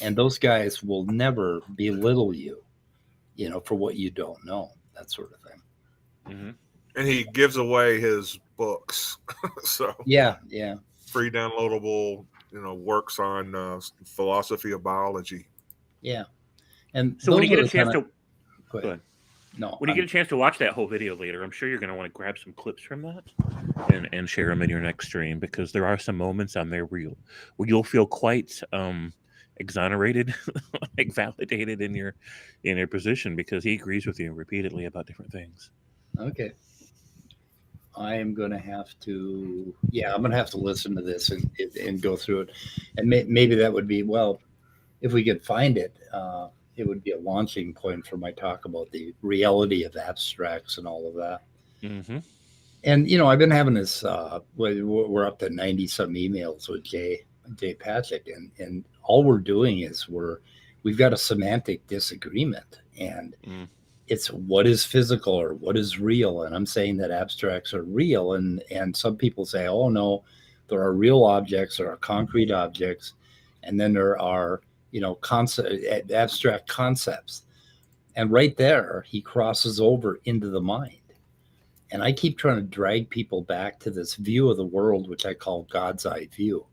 And those guys will never belittle you, for what you don't know, that sort of thing. Mm-hmm. And he gives away his books. So yeah, free downloadable, works on philosophy of biology. Yeah. And so when you get a chance to go ahead. No. When you get a chance to watch that whole video later, I'm sure you're going to want to grab some clips from that and share them in your next stream, because there are some moments on there where you'll feel quite exonerated, like validated in your position, because he agrees with you repeatedly about different things. Okay. I am going to have to, I'm going to have to listen to this and go through it. And maybe that would be, well, if we could find it, it would be a launching point for my talk about the reality of abstracts and all of that. Mm-hmm. And, you know, I've been having this, we're up to 90 some emails with Jay Patrick, and all we're doing is we've got a semantic disagreement, and it's what is physical or what is real. And I'm saying that abstracts are real. And some people say, oh no, there are real objects, there are concrete objects. And then there are, you know, abstract concepts. And right there, he crosses over into the mind. And I keep trying to drag people back to this view of the world, which I call God's eye view.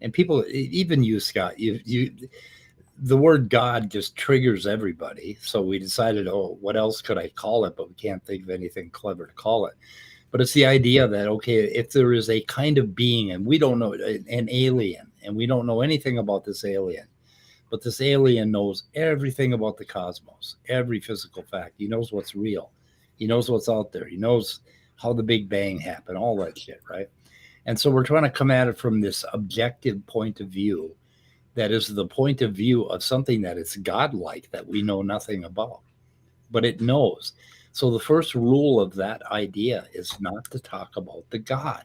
And people, even you, Scott, the word God just triggers everybody. So we decided, oh, what else could I call it? But we can't think of anything clever to call it. But it's the idea that, okay, if there is a kind of being, and we don't know, an alien, and we don't know anything about this alien, but this alien knows everything about the cosmos, every physical fact. He knows what's real. He knows what's out there. He knows how the Big Bang happened, all that shit, right? And so we're trying to come at it from this objective point of view that is the point of view of something that is godlike, that we know nothing about, but it knows. So the first rule of that idea is not to talk about the God.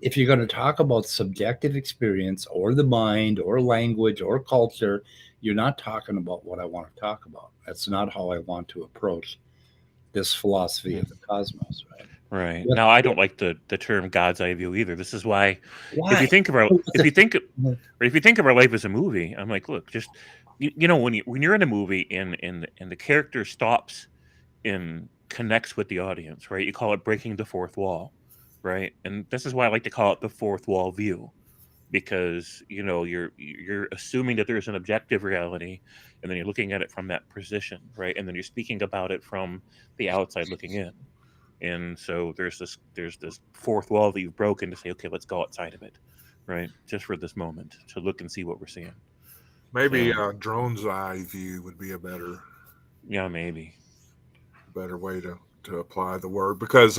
If you're going to talk about subjective experience or the mind or language or culture, you're not talking about what I want to talk about. That's not how I want to approach this philosophy of the cosmos, right? Right. Now, I don't like the term God's eye view either. This is why? If you think of our life as a movie, I'm like, look, just you know, when you're in a movie and the character stops and connects with the audience, right? You call it breaking the fourth wall, right? And this is why I like to call it the fourth wall view, because you know you're assuming that there's an objective reality, and then you're looking at it from that position, right? And then you're speaking about it from the outside looking in. And so there's this fourth wall that you've broken to say, okay, let's go outside of it, right? Just for this moment to look and see what we're seeing. Maybe drone's eye view would be a better way to apply the word, because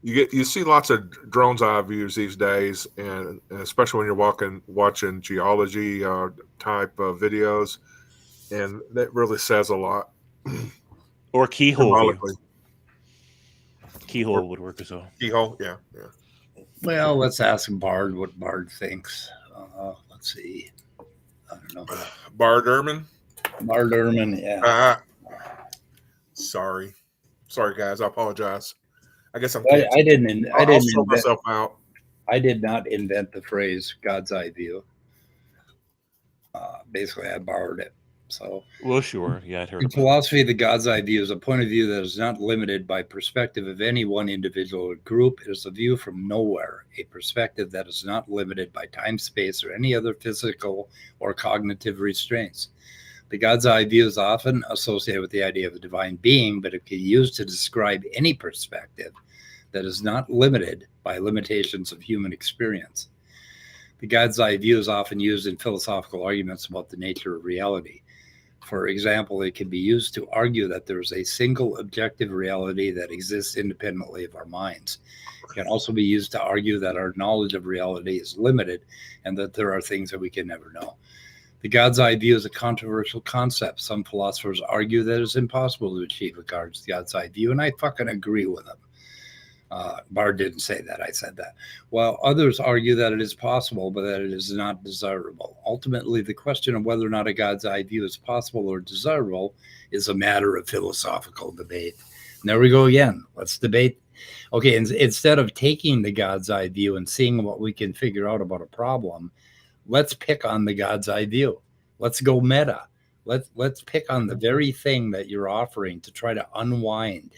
you see lots of drone's eye views these days, and especially when you're watching geology type of videos, and that really says a lot. Or keyhole view. Keyhole would work as well. Keyhole, yeah. Well, let's ask Bard what Bard thinks. Let's see. I don't know. Bard Ehrman, yeah. Sorry, guys. I apologize. I guess I didn't sort myself out. I did not invent the phrase God's eye view. Basically, I borrowed it. So, well, sure, yeah. I'd heard in philosophy, the God's eye view is a point of view that is not limited by perspective of any one individual or group. It is a view from nowhere, a perspective that is not limited by time, space, or any other physical or cognitive restraints. The God's eye view is often associated with the idea of a divine being, but it can be used to describe any perspective that is not limited by limitations of human experience. The God's eye view is often used in philosophical arguments about the nature of reality. For example, it can be used to argue that there is a single objective reality that exists independently of our minds. It can also be used to argue that our knowledge of reality is limited and that there are things that we can never know. The God's eye view is a controversial concept. Some philosophers argue that it's impossible to achieve a God's eye view, and I fucking agree with them. Bard didn't say that, I said that. While others argue that it is possible, but that it is not desirable. Ultimately, the question of whether or not a God's eye view is possible or desirable is a matter of philosophical debate. And there we go again. Let's debate. Okay, instead of taking the God's eye view and seeing what we can figure out about a problem, let's pick on the God's eye view. Let's go meta. Let's pick on the very thing that you're offering to try to unwind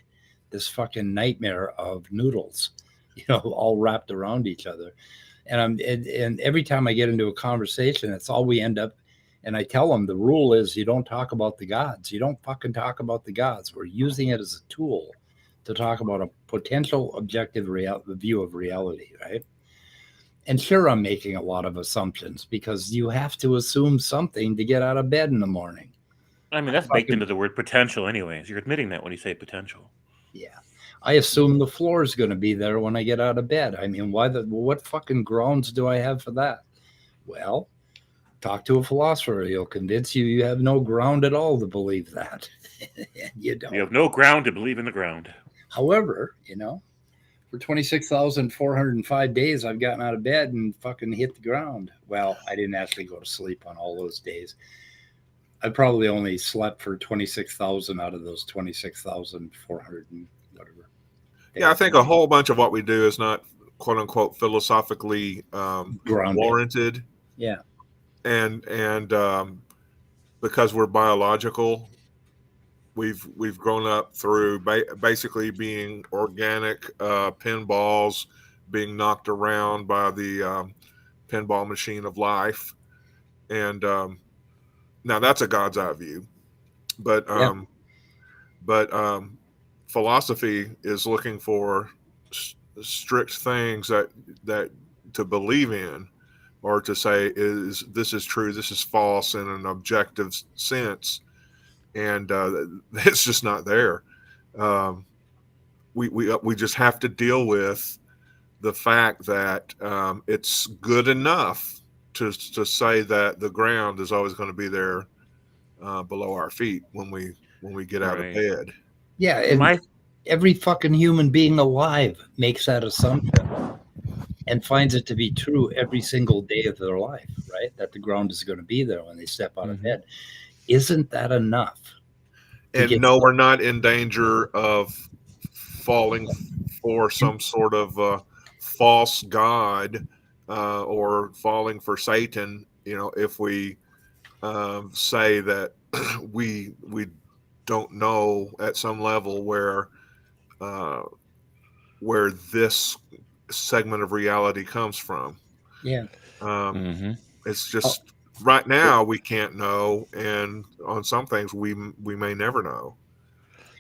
this fucking nightmare of noodles, you know, all wrapped around each other. And every time I get into a conversation, that's all we end up And I tell them the rule is you don't talk about the gods. You don't fucking talk about the gods. We're using it as a tool to talk about a potential objective view of reality, right? And sure, I'm making a lot of assumptions because you have to assume something to get out of bed in the morning. I mean, that's baked into the word potential anyways. You're admitting that when you say potential. Yeah. I assume the floor is going to be there when I get out of bed. I mean, what fucking grounds do I have for that? Well, talk to a philosopher. He'll convince you you have no ground at all to believe that. You don't. You have no ground to believe in the ground. However, for 26,405 days, I've gotten out of bed and fucking hit the ground. Well, I didn't actually go to sleep on all those days. I probably only slept for 26,000 out of those 26,400 and whatever. Yeah, I think a whole bunch of what we do is not quote unquote philosophically warranted. Yeah. And because we're biological, we've grown up through basically being organic pinballs being knocked around by the pinball machine of life, and now that's a God's eye view, but philosophy is looking for strict things that to believe in, or to say this is true, this is false in an objective sense. And it's just not there. We just have to deal with the fact that it's good enough to say that the ground is always going to be there below our feet when we get out of bed. Yeah, and every fucking human being alive makes that assumption and finds it to be true every single day of their life, right? That the ground is going to be there when they step out of bed. Isn't that enough? And no, we're not in danger of falling for some sort of false god or falling for Satan, if we say that we don't know at some level where this segment of reality comes from. Yeah. It's just right now we can't know, and on some things we may never know.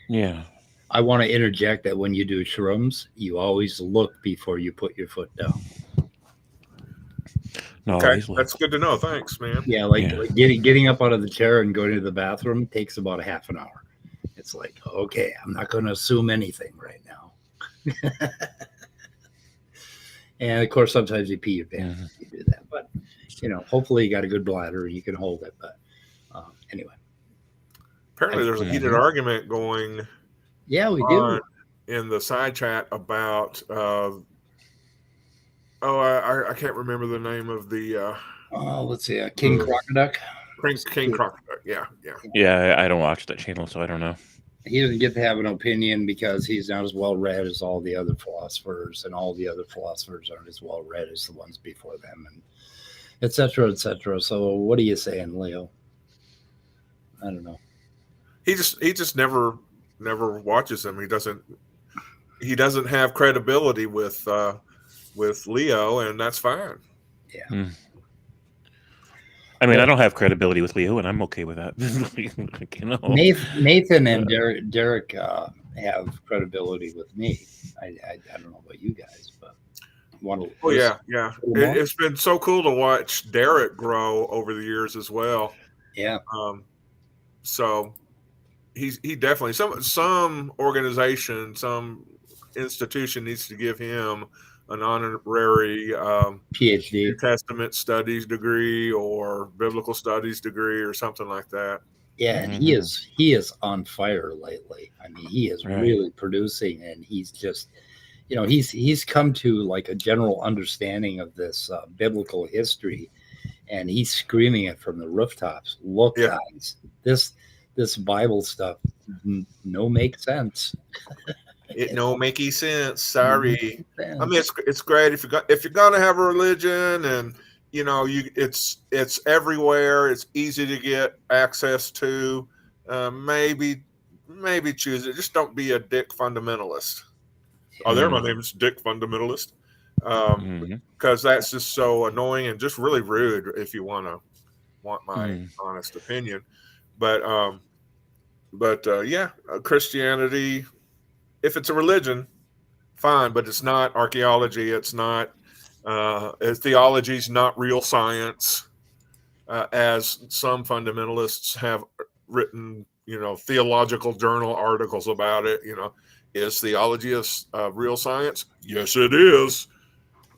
Yeah. I want to interject that when you do shrooms, you always look before you put your foot down. No, okay, that's good to know. Thanks, man. Yeah, like getting up out of the chair and going to the bathroom takes about a half an hour. It's like, okay, I'm not going to assume anything right now. And of course, sometimes you pee your pants. You do that, but hopefully you got a good bladder and you can hold it. But anyway, apparently there's a heated argument going. Yeah, we do in the side chat about. I can't remember the name of the. Let's see, King Crocoduck. King Crocoduck. Yeah. Yeah, I don't watch that channel, so I don't know. He doesn't get to have an opinion because he's not as well read as all the other philosophers, and all the other philosophers aren't as well read as the ones before them, and et cetera, et cetera. So, what are you saying, Leo? I don't know. He just never watches them. He doesn't have credibility with Leo, and that's fine. Yeah. I mean, I don't have credibility with Leo, and I'm okay with that. Nathan and Derek have credibility with me. I don't know about you guys, but yeah. It's been so cool to watch Derek grow over the years as well. Yeah. So he definitely some organization, some institution needs to give him an honorary PhD, New Testament studies degree or biblical studies degree or something like that. Yeah, and he is on fire lately. I mean, he is really producing, and he's just, he's come to like a general understanding of this biblical history, and he's screaming it from the rooftops. Look, guys, this Bible stuff no makes sense. It no makey sense. Sorry. I mean, it's great if you're gonna have a religion, and it's everywhere. It's easy to get access to. Maybe choose it. Just don't be a dick fundamentalist. Oh, there, my name is Dick Fundamentalist. Because that's just so annoying and just really rude if you want to want my honest opinion. But Christianity, if it's a religion, fine, but it's not archaeology. It's not theology is not real science, as some fundamentalists have written, theological journal articles about it. Is theology a real science? Yes, it is.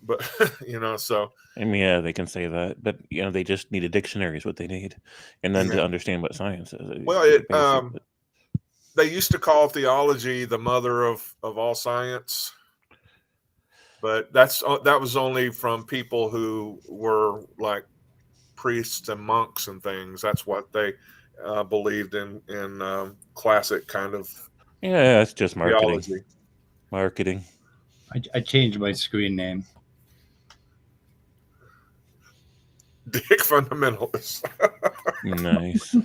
But so I mean, yeah, they can say that, but they just need a dictionary is what they need, and then to understand what science is. Well, they used to call theology the mother of all science, but that was only from people who were like priests and monks and things. That's what they believed in classic kind of it's just marketing. theology. Marketing. I changed my screen name. Dick fundamentalist. Nice.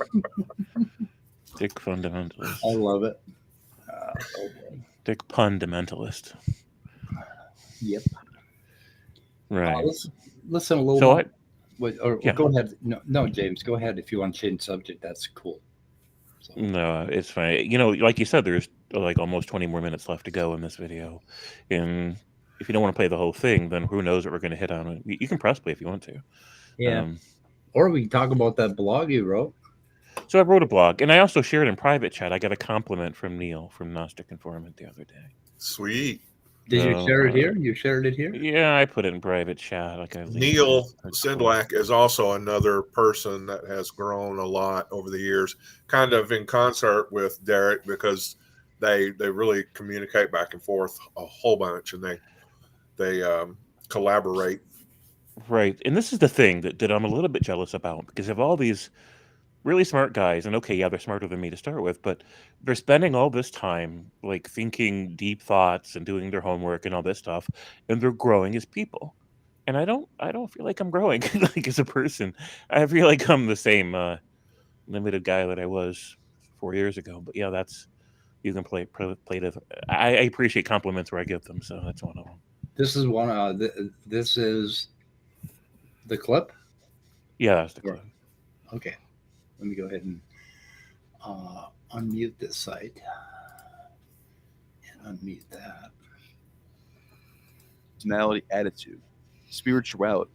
Dick fundamentalist. I love it. Dick fundamentalist. Yep. Right. Listen a little. So go ahead. No, James, go ahead if you want to change subject. That's cool. So. No, it's fine. Like you said, there's like almost 20 more minutes left to go in this video, and if you don't want to play the whole thing, then who knows what we're going to hit on. You can press play if you want to. Yeah. Or we can talk about that blog you wrote. So I wrote a blog, and I also shared in private chat. I got a compliment from Neil from Gnostic Informant the other day. Sweet. Did you share it here? You shared it here? Yeah, I put it in private chat. Neil Sindlak is also another person that has grown a lot over the years, kind of in concert with Derek, because they really communicate back and forth a whole bunch, and they collaborate. Right. And this is the thing that I'm a little bit jealous about, because of all these really smart guys, and okay, yeah, they're smarter than me to start with, but they're spending all this time like thinking deep thoughts and doing their homework and all this stuff, and they're growing as people. And I don't feel like I'm growing like as a person. I feel like I'm the same limited guy that I was 4 years ago. But yeah, you can play to. I appreciate compliments where I get them, so that's one of them. This is one. This is the clip. Yeah, that's the clip. Okay, let me go ahead and unmute this site and unmute that. Personality, attitude, spirituality,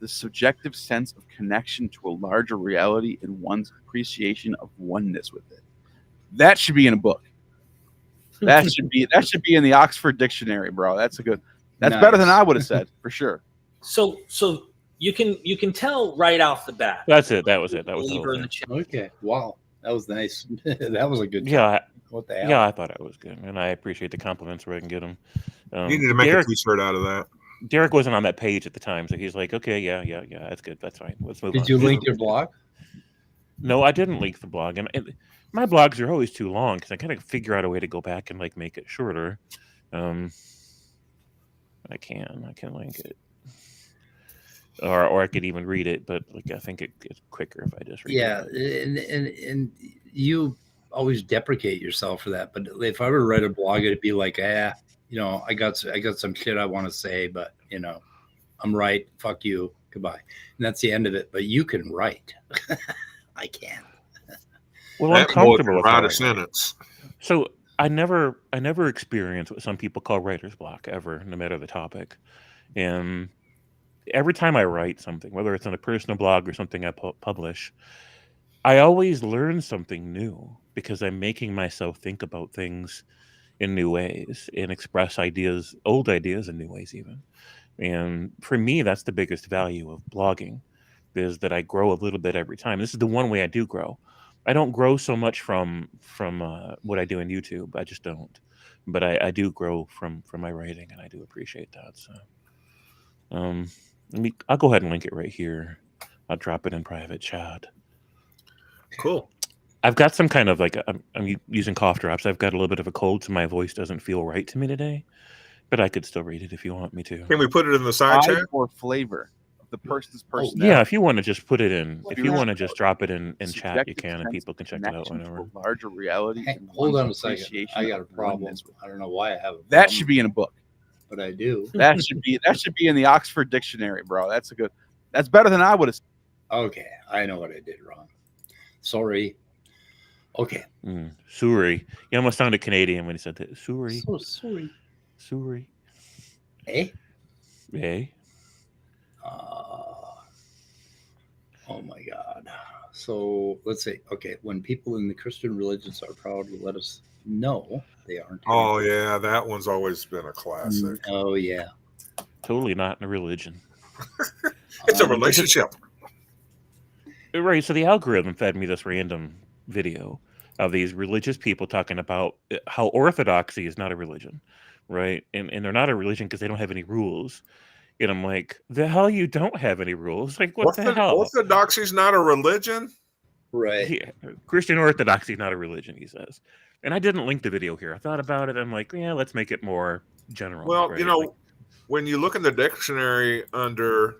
the subjective sense of connection to a larger reality and one's appreciation of oneness with it. That should be in a book. That should be in the Oxford Dictionary, bro. That's nice. Better than I would have said, for sure. So you can tell right off the bat. That's it. That was it. That was the in the chat. Okay. Wow. That was nice. That was a good. Yeah. What the hell? Yeah, I thought it was good, and I appreciate the compliments where I can get them. You need to make a t-shirt out of that. Derek wasn't on that page at the time, so he's like, "Okay, yeah, that's good. That's fine. Let's move on." Did you link your blog? No, I didn't link the blog, and my blogs are always too long because I kind of figure out a way to go back and like make it shorter. I can link it, or I could even read it, but like I think it's quicker if I just read it. Yeah, and you always deprecate yourself for that, but if I were to write a blog, it'd be like, I got some shit I want to say, but I'm right. Fuck you. Goodbye. And that's the end of it. But you can write. I can't. Well, I'm comfortable with write a sentence. So I never experienced what some people call writer's block ever, no matter the topic. And every time I write something, whether it's on a personal blog or something I publish, I always learn something new because I'm making myself think about things in new ways and express old ideas in new ways even. And for me, that's the biggest value of blogging, is that I grow a little bit every time. This is the one way I do grow. I don't grow so much from what I do in YouTube. I just don't. But I do grow from my writing, and I do appreciate that. So I'll go ahead and link it right here. I'll drop it in private chat. Cool. I've got some kind of like, I'm using cough drops. I've got a little bit of a cold, so my voice doesn't feel right to me today. But I could still read it if you want me to. Can we put it in the side chat? Or flavor of the person's personality. Yeah, if you want to just put it in, if you want to just drop it in chat, you can, and people can check it out whenever. Larger reality. Hey, hold on a second. I got a problem. I don't know why I have a problem. That should be in a book. But I do. That should be in the Oxford Dictionary, bro. That's better than I would have. Okay, I know what I did wrong. Sorry. Okay. Sorry. He almost sounded Canadian when he said that. Sorry. So sorry. Sorry. Eh? Eh? Oh my God. So let's say, okay, when people in the Christian religions are proud to let us know they aren't. Oh yeah, that one's always been a classic. Oh yeah. Totally not in a religion. It's a relationship. Right. So the algorithm fed me this random video of these religious people talking about how orthodoxy is not a religion, right? And they're not a religion because they don't have any rules. And I'm like, the hell you don't have any rules? Like, what the hell? Orthodoxy's not a religion? Right. Yeah, Christian orthodoxy is not a religion, he says. And I didn't link the video here. I thought about it. I'm like, yeah, let's make it more general. Well, right? you know, when you look in the dictionary under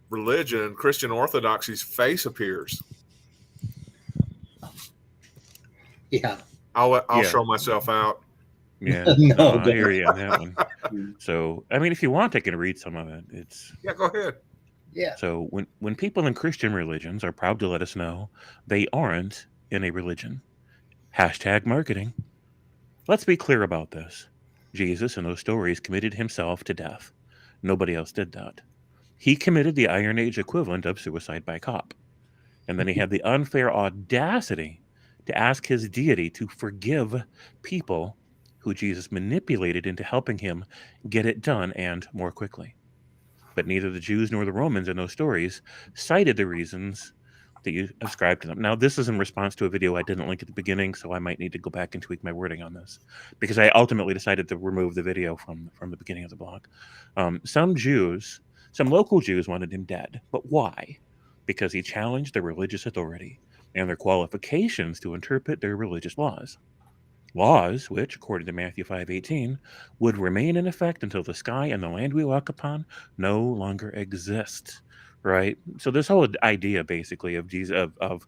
religion, Christian orthodoxy's face appears. Yeah. I'll show myself out. Yeah. No, I hear you on that one. So, I mean, if you want, I can read some of it. Yeah, go ahead. Yeah. So when people in Christian religions are proud to let us know they aren't in a religion, #marketing. Let's be clear about this. Jesus in those stories committed himself to death. Nobody else did that. He committed the Iron Age equivalent of suicide by cop. And then he had the unfair audacity to ask his deity to forgive people who Jesus manipulated into helping him get it done and more quickly. But neither the Jews nor the Romans in those stories cited the reasons that you ascribed to them. Now, this is in response to a video I didn't link at the beginning, so I might need to go back and tweak my wording on this, because I ultimately decided to remove the video from the beginning of the blog. Some local Jews wanted him dead, but why? Because he challenged their religious authority and their qualifications to interpret their religious laws. Laws which, according to Matthew 5:18, would remain in effect until the sky and the land we walk upon no longer exist. Right? So this whole idea, basically, of Jesus, of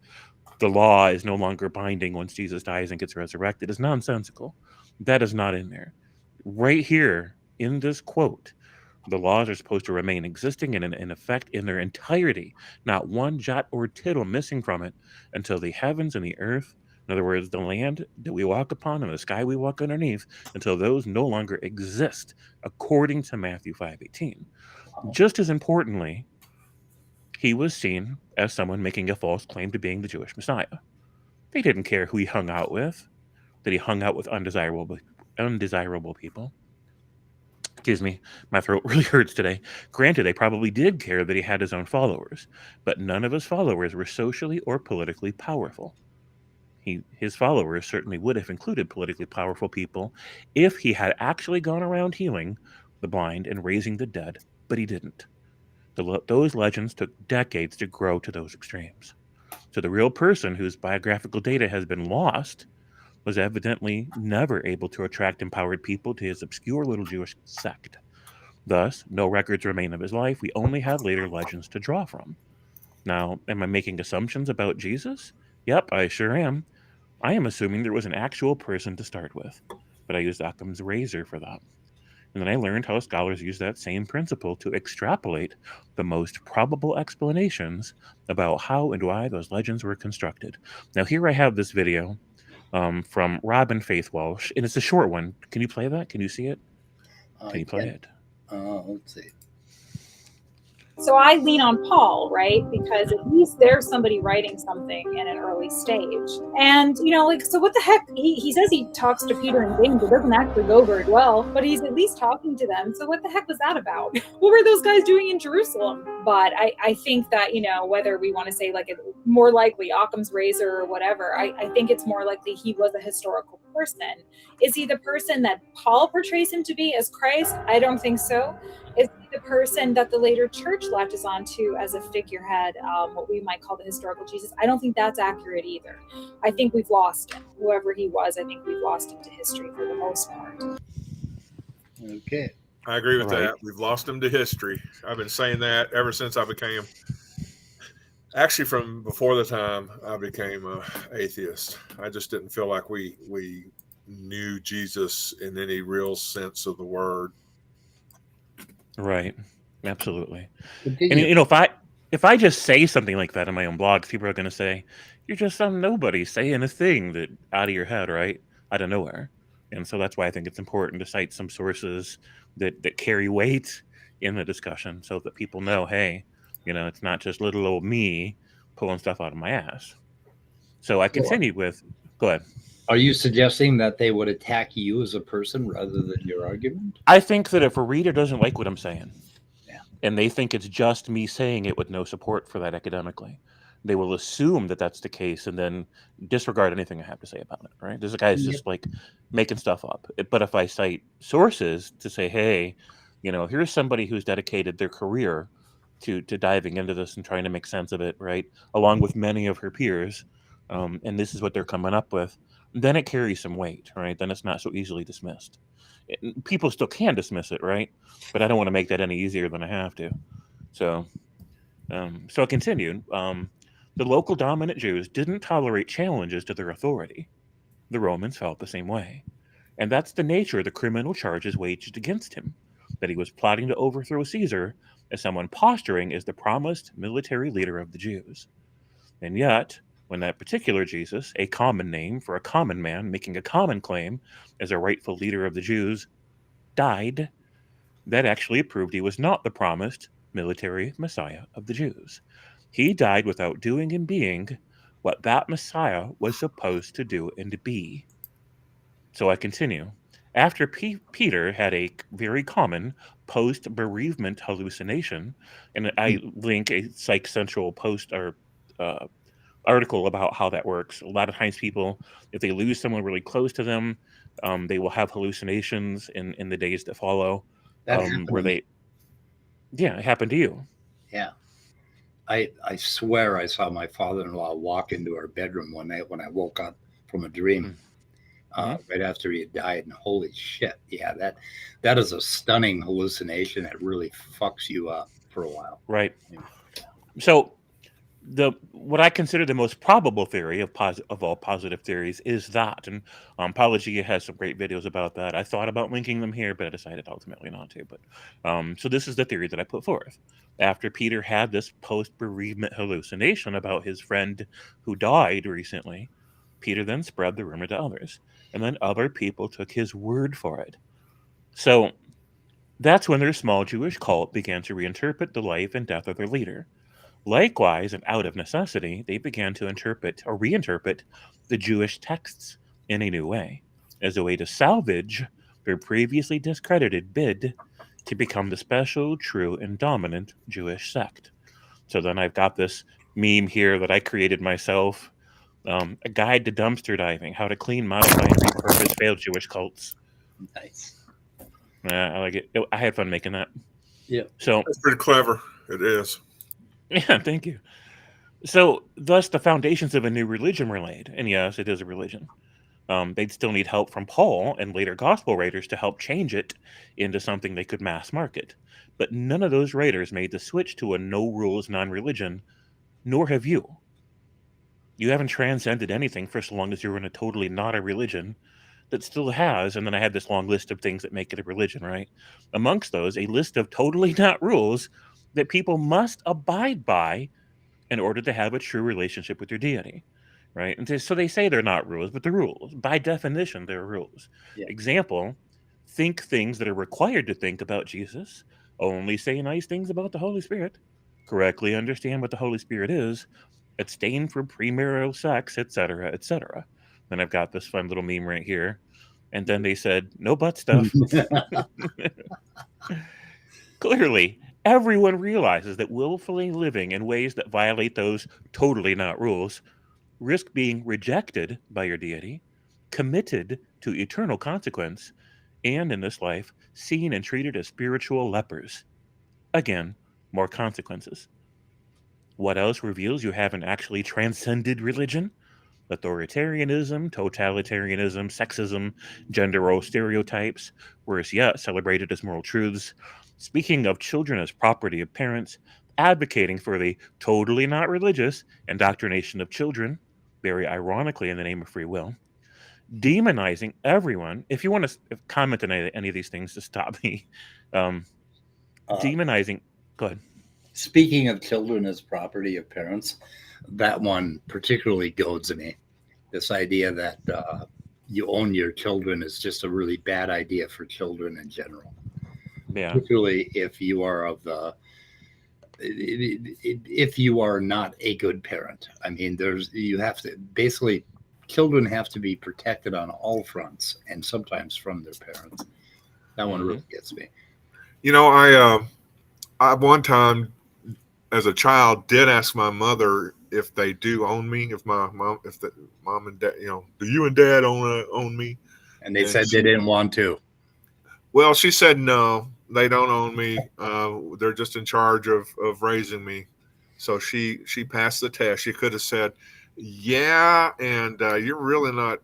the law is no longer binding once Jesus dies and gets resurrected is nonsensical. That is not in there. Right here in this quote, the laws are supposed to remain existing and in effect in their entirety, not one jot or tittle missing from it, until the heavens and the earth, in other words, the land that we walk upon and the sky we walk underneath, until those no longer exist, according to Matthew 5:18. Just as importantly, he was seen as someone making a false claim to being the Jewish Messiah. They didn't care who he hung out with, that he hung out with undesirable people. Excuse me, my throat really hurts today. Granted, they probably did care that he had his own followers, but none of his followers were socially or politically powerful. His followers certainly would have included politically powerful people if he had actually gone around healing the blind and raising the dead, but he didn't. Those legends took decades to grow to those extremes. So the real person whose biographical data has been lost was evidently never able to attract empowered people to his obscure little Jewish sect. Thus, no records remain of his life. We only have later legends to draw from. Now, am I making assumptions about Jesus? Yep, I sure am. I am assuming there was an actual person to start with, but I used Occam's razor for that. And then I learned how scholars use that same principle to extrapolate the most probable explanations about how and why those legends were constructed. Now, here I have this video from Robin Faith Walsh, and it's a short one. Can you play that? Can you see it? Can you play it? Let's see. So I lean on Paul, right? Because at least there's somebody writing something in an early stage. And, you know, like, so what the heck? He says he talks to Peter and James. It doesn't actually go very well, but he's at least talking to them. So what the heck was that about? What were those guys doing in Jerusalem? But I think that, you know, whether we want to say like more likely Occam's razor or whatever, I think it's more likely he was a historical person. Is he the person that Paul portrays him to be as Christ? I don't think so. Is he the person that the later church latches onto as a figurehead, what we might call the historical Jesus? I don't think that's accurate either. I think we've lost him. Whoever he was, I think we've lost him to history for the most part. Okay. I agree with that. We've lost him to history. I've been saying that ever since I became, actually from before the time I became an atheist. I just didn't feel like we knew Jesus in any real sense of the word. Right. Absolutely. Continue. And, you know, if I just say something like that in my own blogs, people are going to say, you're just some nobody saying a thing that out of your head, right? Out of nowhere. And so that's why I think it's important to cite some sources that carry weight in the discussion so that people know, hey, it's not just little old me pulling stuff out of my ass. So I continue with, go ahead. Are you suggesting that they would attack you as a person rather than your argument? I think that if a reader doesn't like what I'm saying, Yeah. and they think it's just me saying it with no support for that academically, they will assume that that's the case and then disregard anything I have to say about it, right? This guy's just like making stuff up. But if I cite sources to say, hey, here's somebody who's dedicated their career to diving into this and trying to make sense of it, right? Along with many of her peers, and this is what they're coming up with, then it carries some weight, right? Then it's not so easily dismissed. People still can dismiss it, right? But I don't want to make that any easier than I have to. So I continued. The local dominant Jews didn't tolerate challenges to their authority. The Romans felt the same way. And that's the nature of the criminal charges waged against him, that he was plotting to overthrow Caesar as someone posturing as the promised military leader of the Jews. And yet, when that particular Jesus, a common name for a common man making a common claim as a rightful leader of the Jews, died, that actually proved he was not the promised military Messiah of the Jews. He died without doing and being what that Messiah was supposed to do and to be. So I continue. After Peter had a very common post-bereavement hallucination, and I link a Psych Central post or article about how that works. A lot of times people, if they lose someone really close to them, they will have hallucinations in the days that follow. It happened to you. Yeah. I swear I saw my father-in-law walk into our bedroom one night when I woke up from a dream right after he had died. And holy shit. Yeah, that is a stunning hallucination that really fucks you up for a while. Right. So what I consider the most probable theory of all positive theories is that, and Apologia has some great videos about that. I thought about linking them here, but I decided ultimately not to. But so this is the theory that I put forth. After Peter had this post-bereavement hallucination about his friend who died recently, Peter then spread the rumor to others, and then other people took his word for it. So that's when their small Jewish cult began to reinterpret the life and death of their leader. Likewise, and out of necessity, they began to reinterpret the Jewish texts in a new way, as a way to salvage their previously discredited bid to become the special, true, and dominant Jewish sect. So then I've got this meme here that I created myself, a guide to dumpster diving, how to clean, modify, and repurpose failed Jewish cults. Nice. I like it. I had fun making that. Yeah. So That's pretty clever. It is. Yeah, thank you. So, thus, the foundations of a new religion were laid. And yes, it is a religion. They'd still need help from Paul and later gospel writers to help change it into something they could mass market. But none of those writers made the switch to a no-rules non-religion, nor have you. You haven't transcended anything for so long as you're in a totally not a religion that still has, and then I had this long list of things that make it a religion, right? Amongst those, a list of totally not rules that people must abide by in order to have a true relationship with your deity, right? And so they say they're not rules, but they're rules. By definition, they're rules. Yeah. Example, think things that are required to think about Jesus, only say nice things about the Holy Spirit, correctly understand what the Holy Spirit is, abstain from premarital sex, etc., etc. Then I've got this fun little meme right here. And then they said, no butt stuff. Clearly, everyone realizes that willfully living in ways that violate those totally not rules risk being rejected by your deity, committed to eternal consequence, and in this life, seen and treated as spiritual lepers. Again, more consequences. What else reveals you haven't actually transcended religion? Authoritarianism, totalitarianism, sexism, gender role stereotypes, worse yet, celebrated as moral truths, speaking of children as property of parents, advocating for the totally not religious indoctrination of children, very ironically in the name of free will, demonizing everyone. If you want to comment on any of these things, just stop me. Demonizing. Go ahead. Speaking of children as property of parents, that one particularly goads me. This idea that you own your children is just a really bad idea for children in general. Yeah. Particularly if you are of the, if you are not a good parent. I mean, you have to basically, children have to be protected on all fronts, and sometimes from their parents. That one really gets me. You know, I one time as a child did ask my mother if they do own me, if the mom and dad, do you and dad own me? And they said they didn't want to. Well, she said no, they don't own me. They're just in charge of raising me. So she passed the test. She could have said, yeah, and you're really not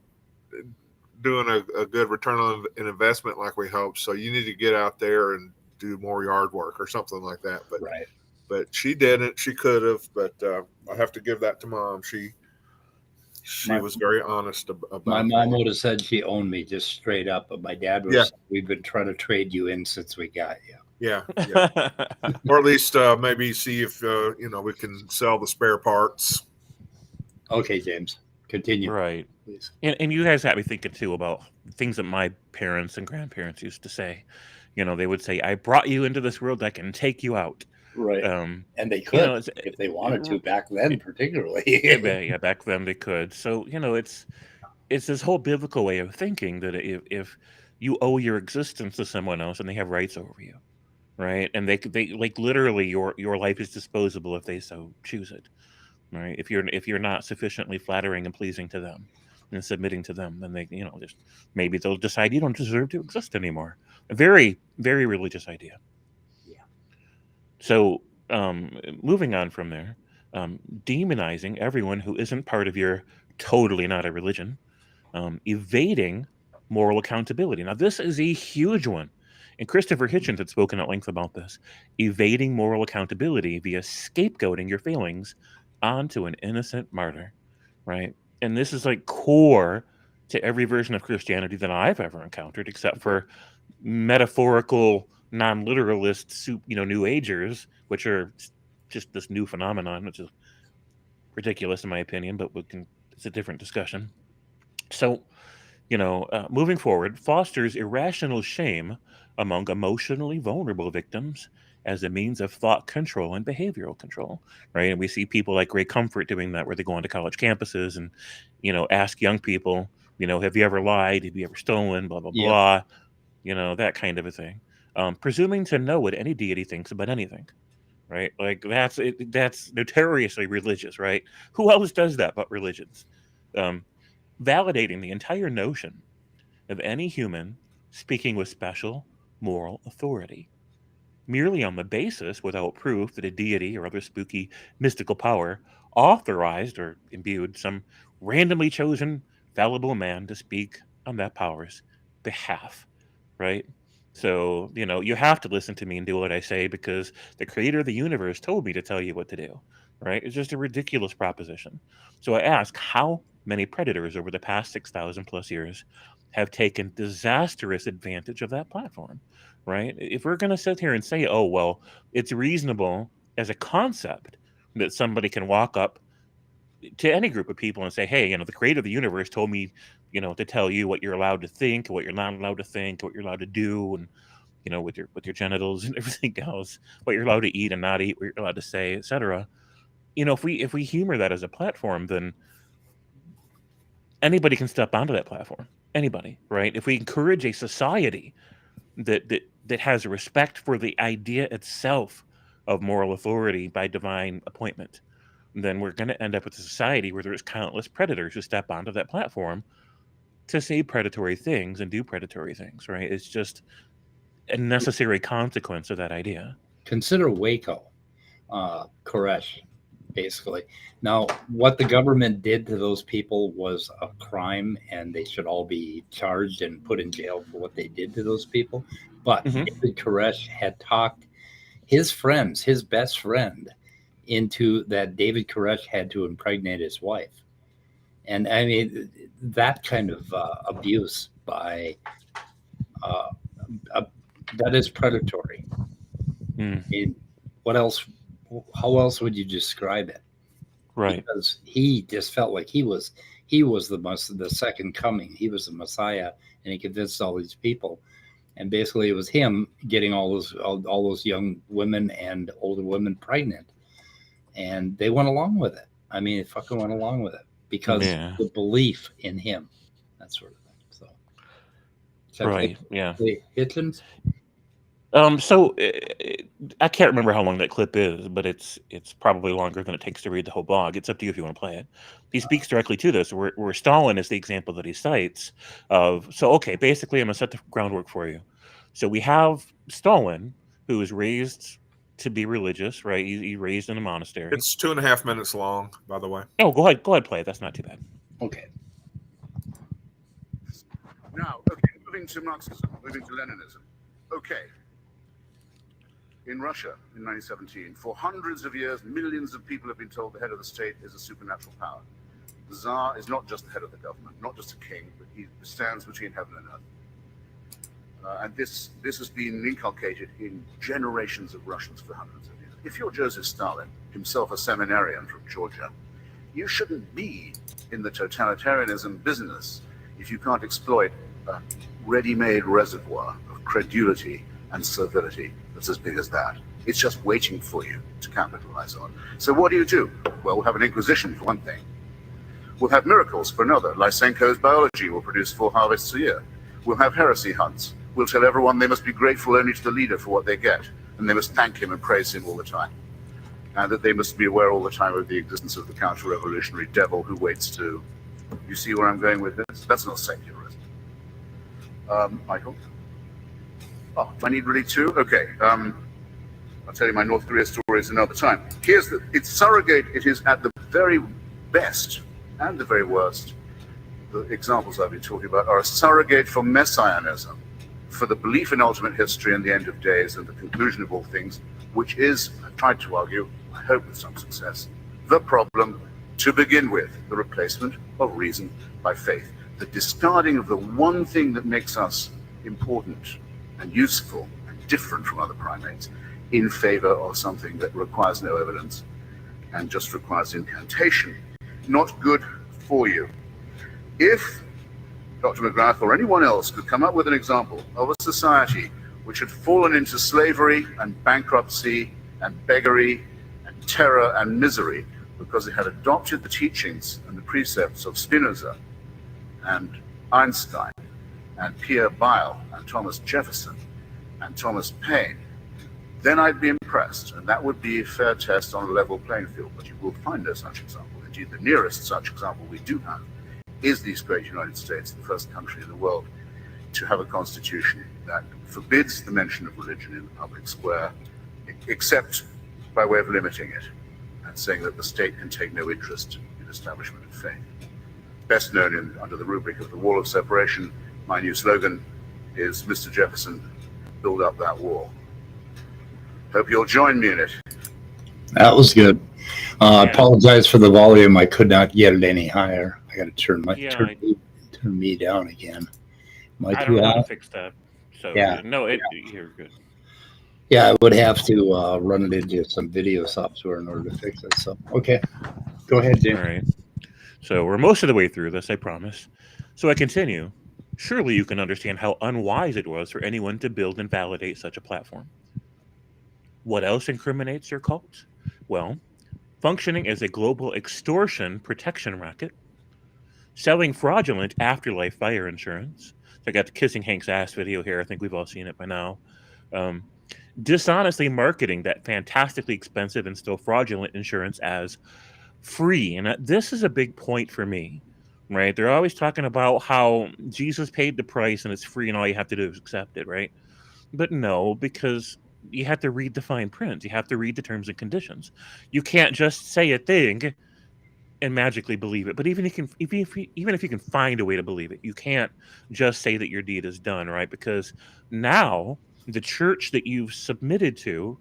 doing a good return on an investment like we hoped. So you need to get out there and do more yard work or something like that. But right. But she didn't. She could have. But I have to give that to Mom. She was very honest about. My mom would have said she owned me just straight up, but my dad was. We've been trying to trade you in since we got you. Yeah. Or at least maybe see if we can sell the spare parts. Okay, James, continue. Right. Please. And you guys had me thinking too about things that my parents and grandparents used to say. They would say, "I brought you into this world. I can take you out." Right. And they could if they wanted to back then, particularly. Yeah, back then they could. So it's this whole biblical way of thinking that if you owe your existence to someone else and they have rights over you, right? And they like literally your life is disposable if they so choose it, right? If you're not sufficiently flattering and pleasing to them and submitting to them, then they just maybe they'll decide you don't deserve to exist anymore. A very, very religious idea. So, moving on from there, demonizing everyone who isn't part of your totally not a religion, evading moral accountability. Now, this is a huge one. And Christopher Hitchens had spoken at length about this. Evading moral accountability via scapegoating your failings onto an innocent martyr, right? And this is like core to every version of Christianity that I've ever encountered, except for metaphorical non-literalist, New Agers, which are just this new phenomenon, which is ridiculous in my opinion, but it's a different discussion. So, moving forward, fosters irrational shame among emotionally vulnerable victims as a means of thought control and behavioral control, right? And we see people like Great Comfort doing that, where they go onto college campuses and, ask young people, have you ever lied? Have you ever stolen? Blah, blah, blah. That kind of a thing. Presuming to know what any deity thinks about anything, right? Like that's notoriously religious, right? Who else does that but religions? Validating the entire notion of any human speaking with special moral authority, merely on the basis, without proof, that a deity or other spooky mystical power authorized or imbued some randomly chosen fallible man to speak on that power's behalf, right? So, you have to listen to me and do what I say because the creator of the universe told me to tell you what to do, right? It's just a ridiculous proposition. So I ask, how many predators over the past 6,000 plus years have taken disastrous advantage of that platform, right? If we're going to sit here and say, oh, well, it's reasonable as a concept that somebody can walk up to any group of people and say, hey, the creator of the universe told me, to tell you what you're allowed to think, what you're not allowed to think, what you're allowed to do, and, with your genitals and everything else, what you're allowed to eat and not eat, what you're allowed to say, etc. If we humor that as a platform, then anybody can step onto that platform. Anybody, right? If we encourage a society that has respect for the idea itself of moral authority by divine appointment, then we're going to end up with a society where there's countless predators who step onto that platform to say predatory things and do predatory things, right? It's just a necessary consequence of that idea. Consider Waco, Koresh, basically. Now, what the government did to those people was a crime, and they should all be charged and put in jail for what they did to those people. But David Koresh had talked his friends, his best friend, into that David Koresh had to impregnate his wife. And I mean, that kind of abuse by that is predatory. I mean, what else how else would you describe it? Right. Because he just felt like he was the second coming. He was the Messiah, and he convinced all these people. And basically, it was him getting all those young women and older women pregnant, and they went along with it. I mean, they fucking went along with it because the belief in him, that sort of thing. So, right, yeah. Hitchens. So I can't remember how long that clip is, but it's probably longer than it takes to read the whole blog. It's up to you if you want to play it. He speaks directly to this, where Stalin is the example that he cites of. So okay, basically, I'm gonna set the groundwork for you. So we have Stalin, who was raised to be religious, right? He raised in a monastery. It's 2.5 minutes long, by the way. Oh, go ahead, play it. That's not too bad. Okay. Now, okay, moving to Marxism, moving to Leninism. Okay. In Russia in 1917, for hundreds of years, millions of people have been told the head of the state is a supernatural power. The Tsar is not just the head of the government, not just a king, but he stands between heaven and earth. And this has been inculcated in generations of Russians for hundreds of years. If you're Joseph Stalin, himself a seminarian from Georgia, you shouldn't be in the totalitarianism business if you can't exploit a ready-made reservoir of credulity and servility that's as big as that. It's just waiting for you to capitalize on. So what do? Well, we'll have an inquisition for one thing. We'll have miracles for another. Lysenko's biology will produce 4 harvests a year. We'll have heresy hunts. We'll tell everyone they must be grateful only to the leader for what they get, and they must thank him and praise him all the time. And that they must be aware all the time of the existence of the counter-revolutionary devil who waits to... You see where I'm going with this? That's not secularism. Michael? Oh, do I need really 2? Okay. I'll tell you my North Korea stories another time. It's surrogate. It is at the very best and the very worst. The examples I've been talking about are a surrogate for messianism, for the belief in ultimate history and the end of days and the conclusion of all things, which is, I've tried to argue, I hope with some success, the problem to begin with, the replacement of reason by faith, the discarding of the one thing that makes us important and useful and different from other primates in favor of something that requires no evidence and just requires incantation. Not good for you. If Dr. McGrath or anyone else could come up with an example of a society which had fallen into slavery and bankruptcy and beggary and terror and misery because it had adopted the teachings and the precepts of Spinoza and Einstein and Pierre Bayle and Thomas Jefferson and Thomas Paine, then I'd be impressed, and that would be a fair test on a level playing field. But you will find no such example. Indeed, the nearest such example we do have is these great United States, the first country in the world to have a constitution that forbids the mention of religion in the public square, except by way of limiting it and saying that the state can take no interest in establishment of faith. Best known under the rubric of the Wall of Separation, my new slogan is, Mr. Jefferson, build up that wall. Hope you'll join me in it. That was good. I apologize for the volume. I could not get it any higher. I got to turn me down again. I don't know how to fix that. So you're good. Yeah, I would have to run it into some video software in order to fix it. So okay, go ahead, Jim. All right. So we're most of the way through this, I promise. So I continue. Surely you can understand how unwise it was for anyone to build and validate such a platform. What else incriminates your cult? Well, functioning as a global extortion protection racket, selling fraudulent afterlife fire insurance. So I got the Kissing Hank's Ass video here. I think we've all seen it by now. Dishonestly marketing that fantastically expensive and still fraudulent insurance as free. And this is a big point for me, right? They're always talking about how Jesus paid the price and it's free and all you have to do is accept it, right? But no, because you have to read the fine print. You have to read the terms and conditions. You can't just say a thing and magically believe it. But even if you can find a way to believe it, you can't just say that your deed is done, right? Because now the church that you've submitted to,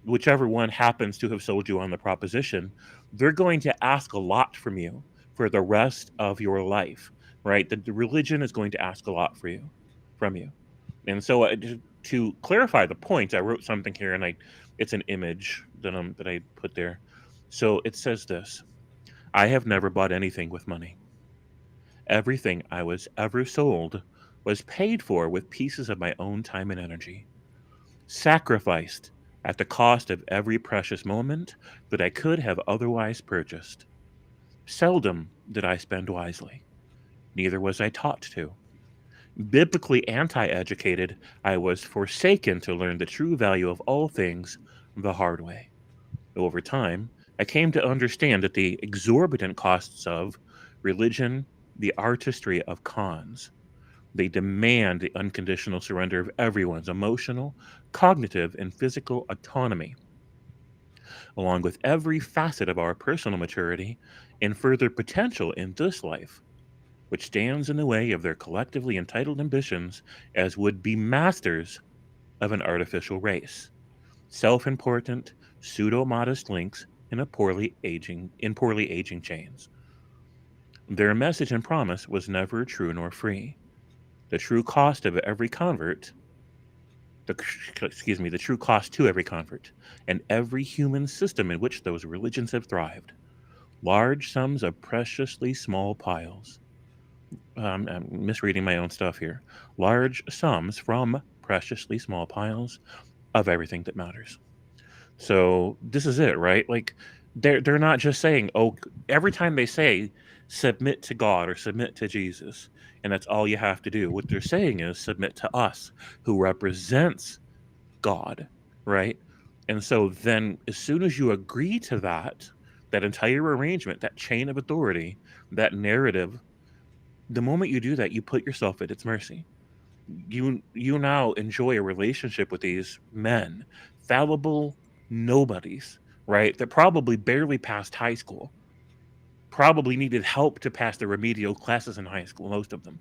whichever one happens to have sold you on the proposition, they're going to ask a lot from you for the rest of your life, right? The religion is going to ask a lot from you. And so to clarify the point, I wrote something here and I It's an image that I put there. So it says this: I have never bought anything with money. Everything I was ever sold was paid for with pieces of my own time and energy, sacrificed at the cost of every precious moment that I could have otherwise purchased. Seldom did I spend wisely. Neither was I taught to. Biblically anti-educated, I was forsaken to learn the true value of all things the hard way. Over time, I came to understand that the exorbitant costs of religion, the artistry of cons, they demand the unconditional surrender of everyone's emotional, cognitive, and physical autonomy, along with every facet of our personal maturity and further potential in this life, which stands in the way of their collectively entitled ambitions as would-be masters of an artificial race, self-important, pseudo-modest links in poorly aging chains. Their message and promise was never true nor free. The true cost of every convert, the true cost to every convert, and every human system in which those religions have thrived. Large sums of preciously small piles. I'm misreading my own stuff here. Large sums from preciously small piles of everything that matters. So this is it, right? Like they're not just saying, oh, every time they say submit to God or submit to Jesus, and that's all you have to do. What they're saying is submit to us, who represents God, right? And so then as soon as you agree to that entire arrangement, that chain of authority, that narrative, the moment you do that, you put yourself at its mercy. You now enjoy a relationship with these men, fallible nobodies, right? That probably barely passed high school, probably needed help to pass the remedial classes in high school, most of them.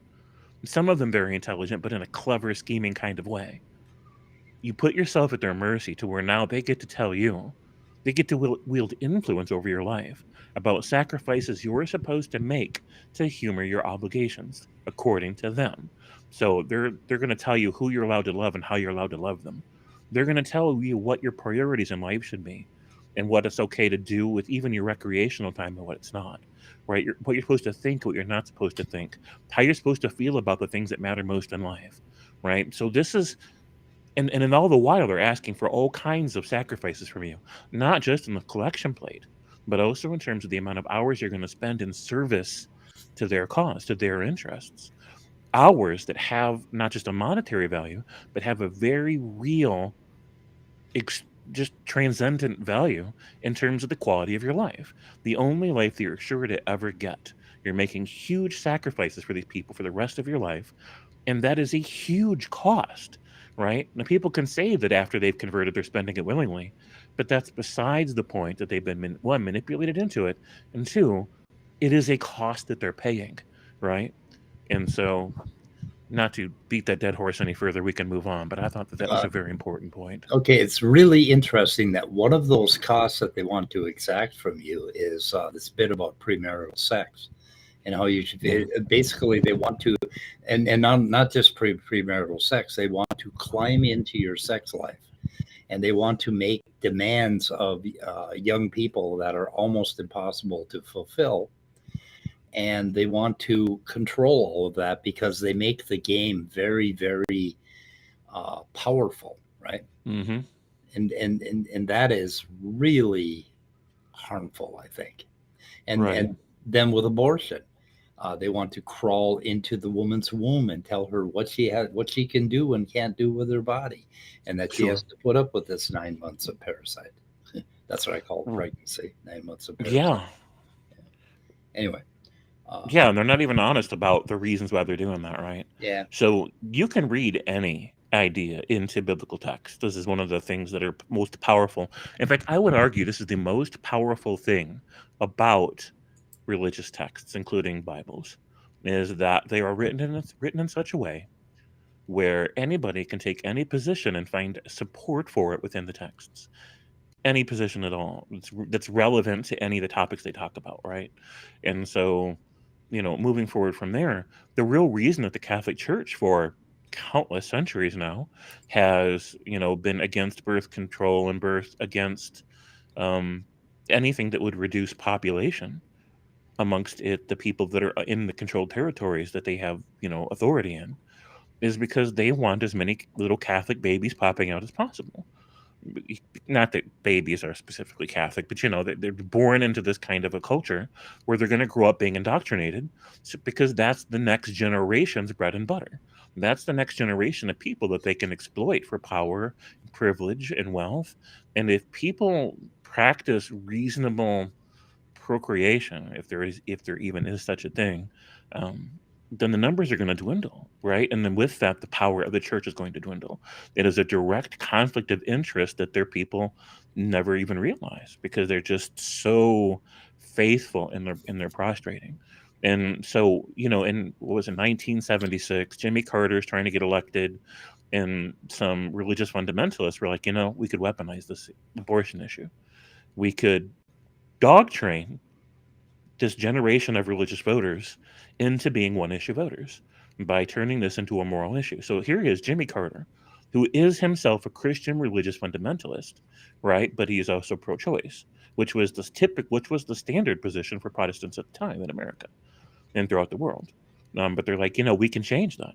Some of them very intelligent, but in a clever, scheming kind of way. You put yourself at their mercy to where now they get to tell you, they get to wield influence over your life about sacrifices you're supposed to make to humor your obligations, according to them. So they're going to tell you who you're allowed to love and how you're allowed to love them. They're going to tell you what your priorities in life should be and what it's okay to do with even your recreational time and what it's not, right? What you're supposed to think, what you're not supposed to think, how you're supposed to feel about the things that matter most in life, right? So this is, and in all the while, they're asking for all kinds of sacrifices from you, not just in the collection plate, but also in terms of the amount of hours you're going to spend in service to their cause, to their interests. Hours that have not just a monetary value, but have a very real, just transcendent value in terms of the quality of your life. The only life that you're sure to ever get. You're making huge sacrifices for these people for the rest of your life, and that is a huge cost, right? Now, people can say that after they've converted, they're spending it willingly, but that's besides the point, that they've been, one, manipulated into it, and two, it is a cost that they're paying, right? And so, not to beat that dead horse any further, we can move on, but I thought that was a very important point. Okay, it's really interesting that one of those costs that they want to exact from you is this bit about premarital sex and how you should basically they want to, and not just premarital sex, they want to climb into your sex life, and they want to make demands of young people that are almost impossible to fulfill. And they want to control all of that because they make the game very, very powerful, right? Mm-hmm. And that is really harmful, I think. And Right. and then with abortion, they want to crawl into the woman's womb and tell her what she can do and can't do with her body, and that she Sure. has to put up with this 9 months of parasite. That's what I call pregnancy, 9 months of parasite. Yeah. Anyway. Yeah, and they're not even honest about the reasons why they're doing that, right? Yeah. So you can read any idea into biblical text. This is one of the things that are most powerful. In fact, I would argue this is the most powerful thing about religious texts, including Bibles, is that they are written in such a way where anybody can take any position and find support for it within the texts. Any position at all that's relevant to any of the topics they talk about, right? And so, moving forward from there, the real reason that the Catholic Church for countless centuries now has, been against birth control and against anything that would reduce population amongst the people that are in the controlled territories that they have, authority in, is because they want as many little Catholic babies popping out as possible. Not that babies are specifically Catholic, but they're born into this kind of a culture where they're going to grow up being indoctrinated, because that's the next generation's bread and butter. That's the next generation of people that they can exploit for power, privilege, and wealth. And if people practice reasonable procreation, if there even is such a thing, then the numbers are going to dwindle, right? And then with that, the power of the church is going to dwindle. It is a direct conflict of interest that their people never even realize, because they're just so faithful in their prostrating. And so, in what was it, 1976, Jimmy Carter's trying to get elected, and some religious fundamentalists were like, we could weaponize this abortion issue. We could dog train this generation of religious voters into being one-issue voters by turning this into a moral issue. So here is Jimmy Carter, who is himself a Christian religious fundamentalist, right? But he is also pro-choice, which was the standard position for Protestants at the time in America and throughout the world. But they're like, we can change that.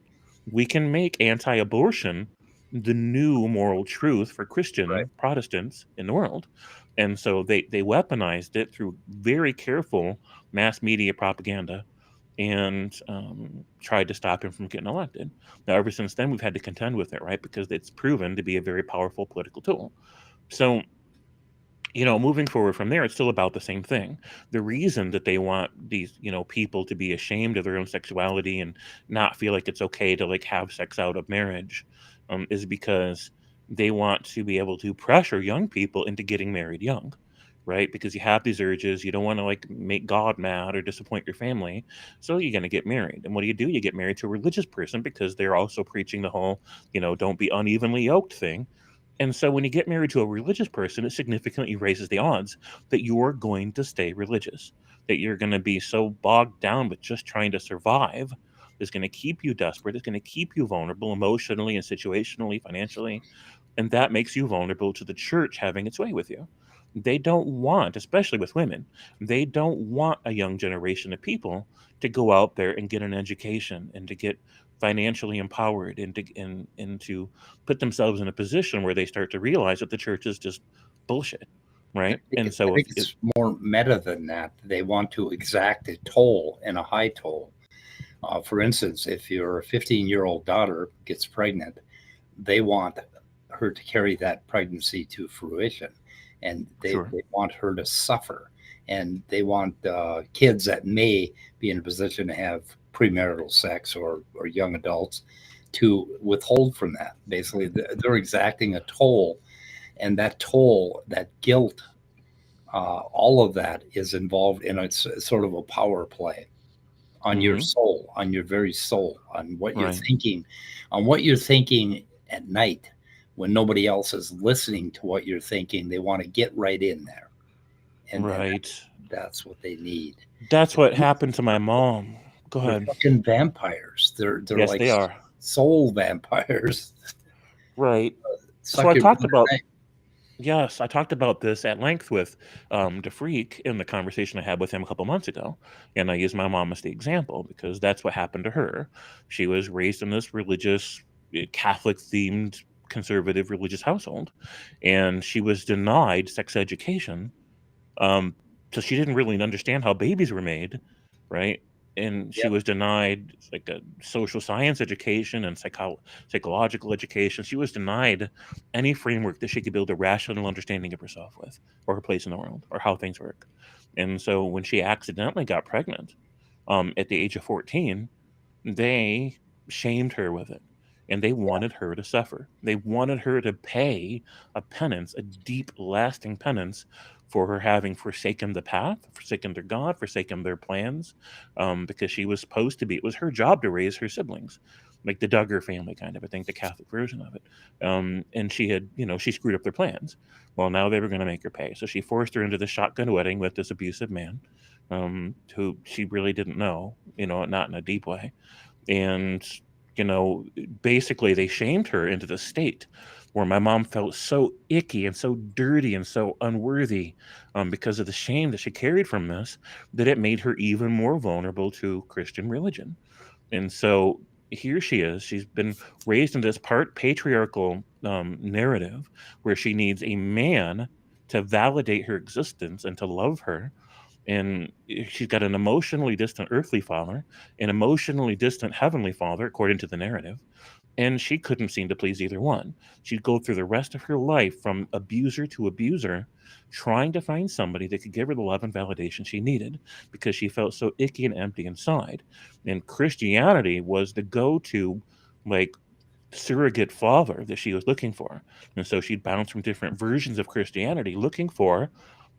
We can make anti-abortion the new moral truth for Christian Protestants in the world. And so they weaponized it through very careful mass media propaganda and tried to stop him from getting elected. Now, ever since then, we've had to contend with it, right? Because it's proven to be a very powerful political tool. So, moving forward from there, it's still about the same thing. The reason that they want these, people to be ashamed of their own sexuality and not feel like it's okay to have sex out of marriage is because they want to be able to pressure young people into getting married young, right? Because you have these urges, you don't want to make God mad or disappoint your family, so you're going to get married. And what do? You get married to a religious person, because they're also preaching the whole, don't be unevenly yoked thing. And so when you get married to a religious person, it significantly raises the odds that you're going to stay religious, that you're going to be so bogged down with just trying to survive is going to keep you desperate, it's going to keep you vulnerable emotionally and situationally, financially, and that makes you vulnerable to the church having its way with you. They don't want, especially with women, they don't want a young generation of people to go out there and get an education and to get financially empowered and to put themselves in a position where they start to realize that the church is just bullshit, right? And so I think it's more meta than that. They want to exact a toll, and a high toll. For instance, if your 15-year-old daughter gets pregnant, they want her to carry that pregnancy to fruition, and they want her to suffer, and they want kids that may be in a position to have premarital sex or young adults to withhold from that. Basically, they're exacting a toll, and that toll, that guilt, all of that is involved in a sort of a power play on your soul, on your very soul, on what you're thinking, at night when nobody else is listening to what you're thinking. They want to get right in there. And that's what they need. That's what happened to my mom. Go ahead. They're fucking vampires. They're yes, like they are soul vampires. Right. So I talked about Yes, I talked about this at length with DeFreak in the conversation I had with him a couple months ago. And I used my mom as the example because that's what happened to her. She was raised in this religious, Catholic-themed, conservative religious household. And she was denied sex education. So she didn't really understand how babies were made, right? And she was denied like a social science education and psychological education. She was denied any framework that she could build a rational understanding of herself with, or her place in the world, or how things work. And so when she accidentally got pregnant at the age of 14, they shamed her with it. And they wanted her to suffer. They wanted her to pay a penance, a deep, lasting penance for her having forsaken the path, forsaken their God, forsaken their plans, because she was supposed to be, it was her job to raise her siblings, like the Duggar family kind of, I think the Catholic version of it. And she had, she screwed up their plans. Well, now they were going to make her pay. So she forced her into the shotgun wedding with this abusive man, who she really didn't know, not in a deep way. And basically they shamed her into the state where my mom felt so icky and so dirty and so unworthy because of the shame that she carried from this, that it made her even more vulnerable to Christian religion. And so here she is. She's been raised in this part patriarchal narrative where she needs a man to validate her existence and to love her. And she's got an emotionally distant earthly father, an emotionally distant heavenly father, according to the narrative. And she couldn't seem to please either one. She'd go through the rest of her life from abuser to abuser, trying to find somebody that could give her the love and validation she needed because she felt so icky and empty inside. And Christianity was the go-to, like, surrogate father that she was looking for. And so she'd bounce from different versions of Christianity looking for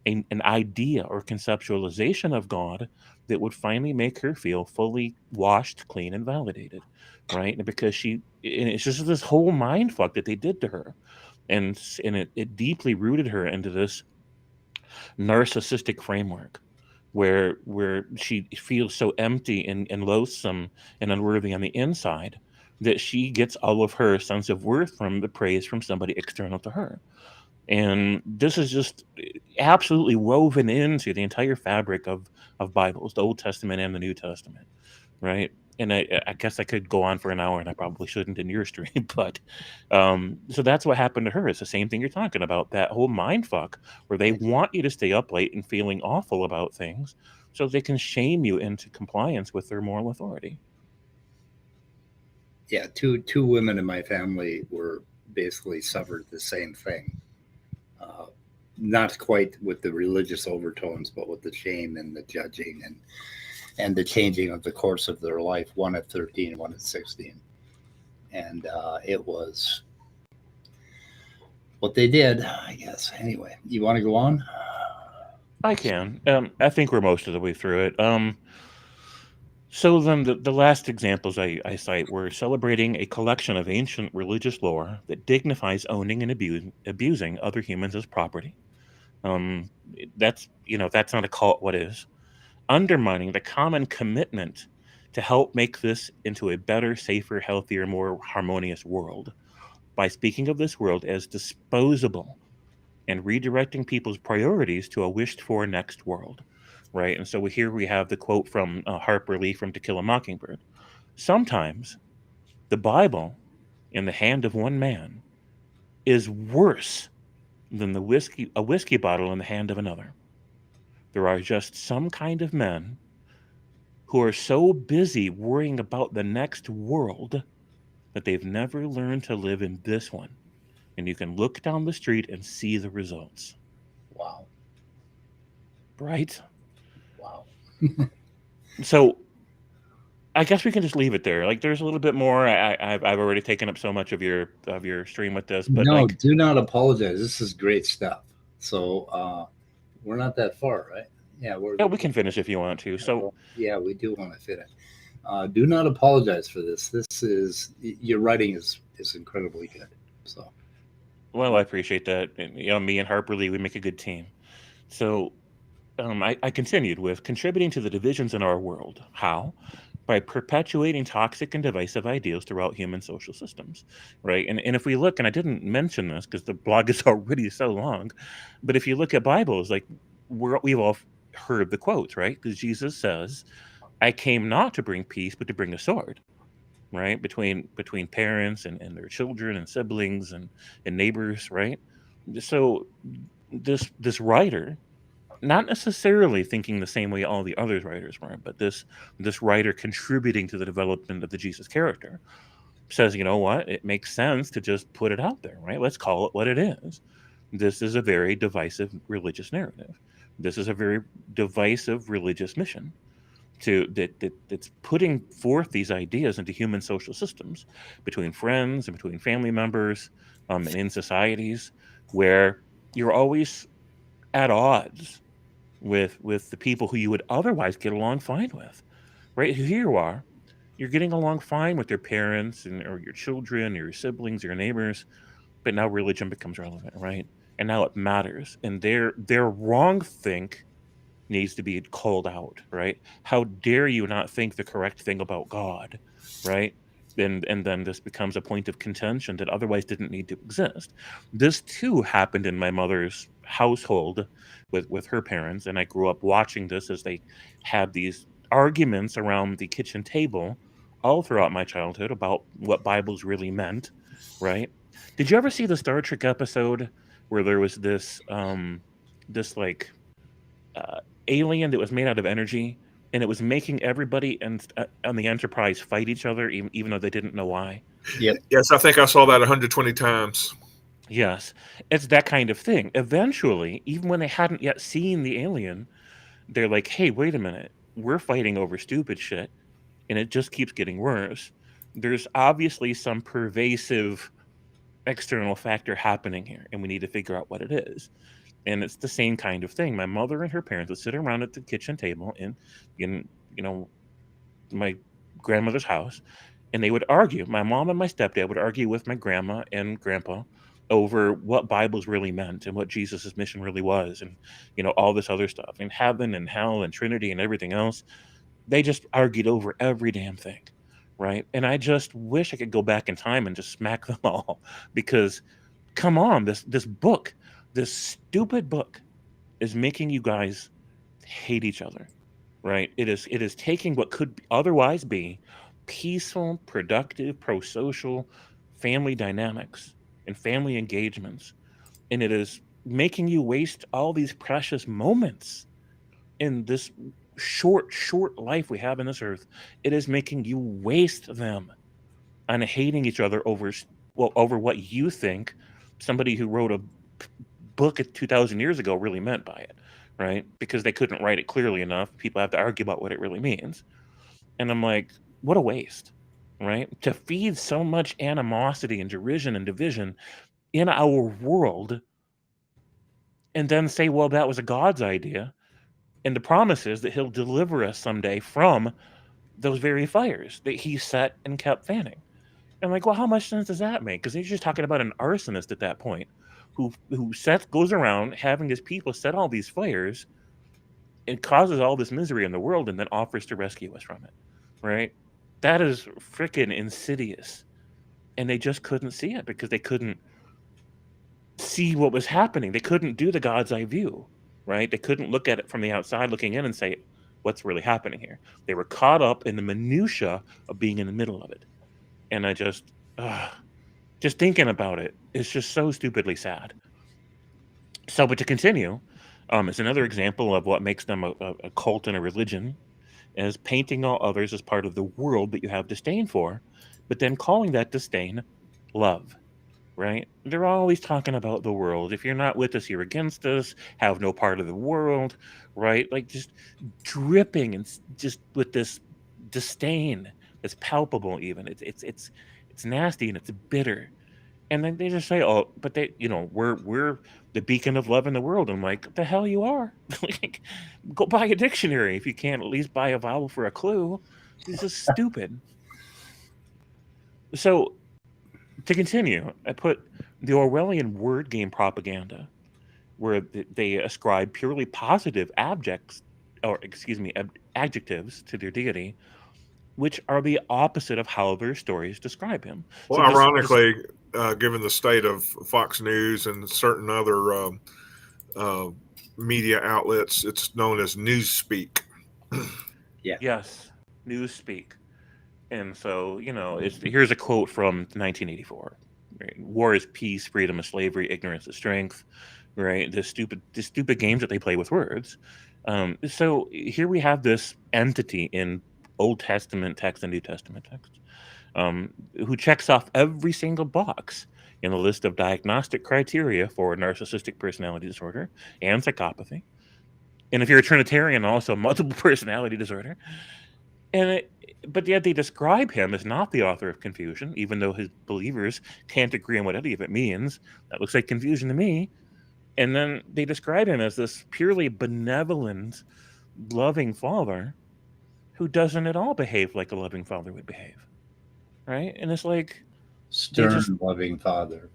an idea or conceptualization of God that would finally make her feel fully washed, clean, and validated, right? And because it's just this whole mind fuck that they did to her, and it deeply rooted her into this narcissistic framework where she feels so empty and loathsome and unworthy on the inside that she gets all of her sense of worth from the praise from somebody external to her. And this is just absolutely woven into the entire fabric of Bibles, the Old Testament and the New Testament, right? And I guess I could go on for an hour, and I probably shouldn't in your stream, but so that's what happened to her. It's the same thing you're talking about, that whole mind fuck where they want you to stay up late and feeling awful about things so they can shame you into compliance with their moral authority. Yeah, two women in my family were basically suffered the same thing. Not quite with the religious overtones, but with the shame and the judging and the changing of the course of their life, one at 13, one at 16. And it was what they did, I guess. Anyway, you want to go on? I can. I think we're most of the way through it. So then the last examples I cite were celebrating a collection of ancient religious lore that dignifies owning and abusing other humans as property. That's not a cult. What is? Undermining the common commitment to help make this into a better, safer, healthier, more harmonious world by speaking of this world as disposable and redirecting people's priorities to a wished-for next world, right? And so here we have the quote from Harper Lee from To Kill a Mockingbird. Sometimes the Bible in the hand of one man is worse than a whiskey bottle in the hand of another. There are just some kind of men who are so busy worrying about the next world that they've never learned to live in this one. And you can look down the street and see the results. Wow. Right? Wow. So I guess we can just leave it there. Like, there's a little bit more. I've already taken up so much of your stream with this, but no, do not apologize. This is great stuff. So we're not that far, right? Yeah, we can finish if you want to. So yeah, we do want to finish. Do not apologize for this. This is your writing is incredibly good. So, well, I appreciate that. And, me and Harper Lee, we make a good team. So I continued with contributing to the divisions in our world. How? By perpetuating toxic and divisive ideals throughout human social systems, right? And if we look, and I didn't mention this because the blog is already so long, but if you look at Bibles, like we've all heard the quotes, right? Because Jesus says, I came not to bring peace, but to bring a sword, right? Between parents and their children and siblings and neighbors, right? So this writer, not necessarily thinking the same way all the other writers were, but this writer contributing to the development of the Jesus character says, you know what? It makes sense to just put it out there, right? Let's call it what it is. This is a very divisive religious narrative. This is a very divisive religious mission that's putting forth these ideas into human social systems between friends and between family members and in societies where you're always at odds with the people who you would otherwise get along fine with, right? Here you are, you're getting along fine with your parents or your children, or your siblings, or your neighbors, but now religion becomes relevant, right? And now it matters, and their wrong think needs to be called out, right? How dare you not think the correct thing about God, right? and then this becomes a point of contention that otherwise didn't need to exist. This too happened in my mother's household with her parents, and I grew up watching this as they had these arguments around the kitchen table all throughout my childhood about what Bibles really meant, right? Did you ever see the Star Trek episode where there was this this like alien that was made out of energy, and it was making everybody on the Enterprise fight each other, even though they didn't know why? Yep. Yes, I think I saw that 120 times. Yes, it's that kind of thing. Eventually, even when they hadn't yet seen the alien, they're like, hey, wait a minute, we're fighting over stupid shit, and it just keeps getting worse. There's obviously some pervasive external factor happening here, and we need to figure out what it is. And it's the same kind of thing. My mother and her parents would sit around at the kitchen table in my grandmother's house, and they would argue. My mom and my stepdad would argue with my grandma and grandpa over what Bibles really meant and what Jesus's mission really was, and all this other stuff, and heaven and hell and Trinity and everything else. They just argued over every damn thing, right? And I just wish I could go back in time and just smack them all, because come on, this book, this stupid book, is making you guys hate each other, right? It is taking what could otherwise be peaceful, productive, pro-social family dynamics and family engagements, and it is making you waste all these precious moments in this short life we have in this earth. It is making you waste them on hating each other over what you think somebody who wrote a book 2,000 years ago really meant by it, right? Because they couldn't write it clearly enough. People have to argue about what it really means. And I'm like, what a waste, right? To feed so much animosity and derision and division in our world, and then say, well, that was a God's idea, and the promise is that he'll deliver us someday from those very fires that he set and kept fanning. And I'm like, well, how much sense does that make? Because he's just talking about an arsonist at that point who goes around having his people set all these fires and causes all this misery in the world, and then offers to rescue us from it, right? That is freaking insidious. And they just couldn't see it because they couldn't see what was happening. They couldn't do the God's eye view, right? They couldn't look at it from the outside looking in and say, what's really happening here? They were caught up in the minutia of being in the middle of it. And I just thinking about it is just so stupidly sad. So, but to continue, it's another example of what makes them a cult and a religion, is painting all others as part of the world that you have disdain for, but then calling that disdain love, right? They're always talking about the world. If you're not with us, you're against us, have no part of the world, right? Like just dripping and just with this disdain that's palpable even. It's nasty and it's bitter. And then they just say, oh, but they, we're the beacon of love in the world. I'm like, the hell you are? Like, go buy a dictionary if you can't at least buy a vowel for a clue. This is stupid. So to continue, I put the Orwellian word game propaganda, where they ascribe purely positive adjectives to their deity, which are the opposite of how their stories describe him. Well, so ironically, given the state of Fox News and certain other media outlets, it's known as newspeak. Yeah. Yes, newspeak. And so, here's a quote from 1984. Right? War is peace, freedom is slavery, ignorance is strength. Right? The stupid games that they play with words. So here we have this entity in Old Testament text and New Testament text, who checks off every single box in the list of diagnostic criteria for narcissistic personality disorder and psychopathy. And if you're a Trinitarian, also multiple personality disorder. But yet they describe him as not the author of confusion, even though his believers can't agree on what any of it means. That looks like confusion to me. And then they describe him as this purely benevolent, loving father who doesn't at all behave like a loving father would behave, right? And it's like stern, loving father.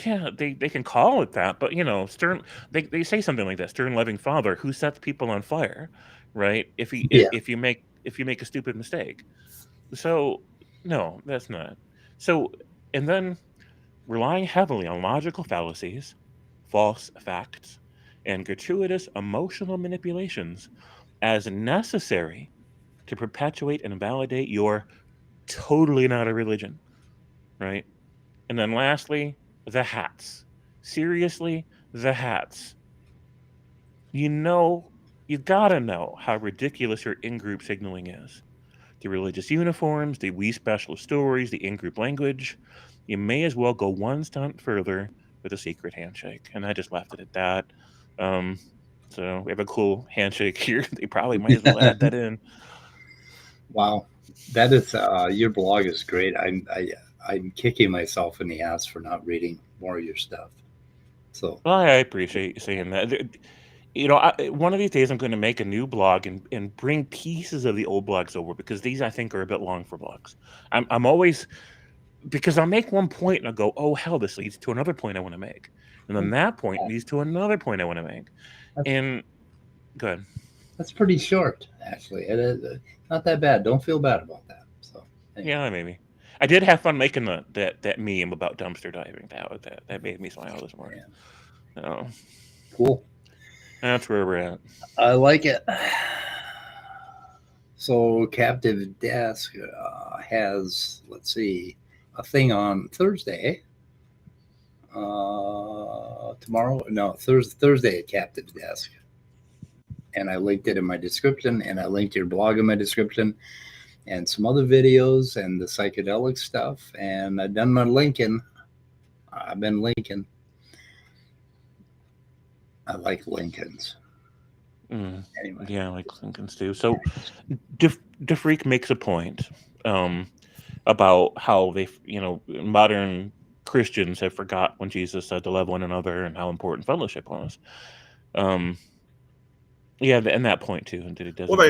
Yeah, they can call it that, but stern. They say something like that: stern, loving father who sets people on fire, right? If you make a stupid mistake. So No, that's not. So, and then relying heavily on logical fallacies, false facts, and gratuitous emotional manipulations as necessary to perpetuate and validate your totally not a religion, right? And then lastly, the hats. Seriously, the hats. You gotta know how ridiculous your in-group signaling is. The religious uniforms, the we special stories, the in-group language. You may as well go one step further with a secret handshake. And I just left it at that. Um, so we have a cool handshake here. They probably might as well add that in. Wow, that is your blog is great. I'm kicking myself in the ass for not reading more of your stuff. So Well, I appreciate you saying that. One of these days I'm going to make a new blog and bring pieces of the old blogs over because these I think are a bit long for blogs. I'm always because I'll make one point and I'll go, oh hell, this leads to another point I want to make, and then that point leads to another point I want to make, and good. That's pretty short, actually. It is not that bad. Don't feel bad about that. So anyway. Yeah, maybe. I did have fun making that meme about dumpster diving. That made me smile this morning. Yeah. Cool. That's where we're at. I like it. So Captive Desk has, let's see, a thing on Thursday. Thursday at Captive Desk. And I linked it in my description, and I linked your blog in my description, and some other videos and the psychedelic stuff. And I've done my linking. I've been linking. I like Lincolns. Anyway. Yeah, I like Lincolns too. So, DeFreak makes a point about how modern Christians have forgot when Jesus said to love one another and how important fellowship was. Yeah, and that point too. And it doesn't. Well,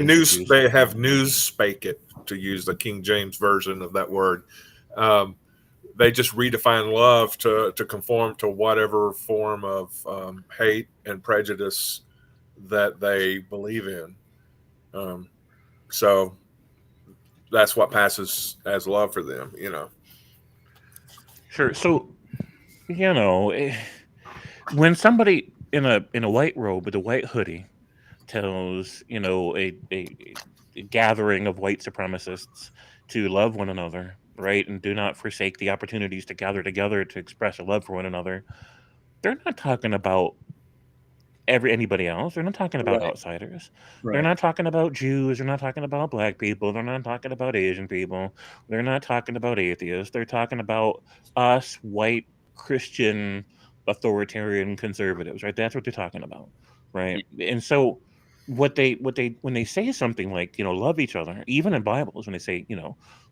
they have news spake it, to use the King James version of that word. They just redefine love to conform to whatever form of hate and prejudice that they believe in. So that's what passes as love for them, Sure. So, when somebody in a white robe with a white hoodie tells a gathering of white supremacists to love one another, right, and do not forsake the opportunities to gather together to express a love for one another, they're not talking about anybody else. They're not talking about outsiders. Right. They're not talking about Jews. They're not talking about black people. They're not talking about Asian people. They're not talking about atheists. They're talking about us white Christian authoritarian conservatives, right? That's what they're talking about, right? And so when they say something like, love each other, even in Bibles, when they say,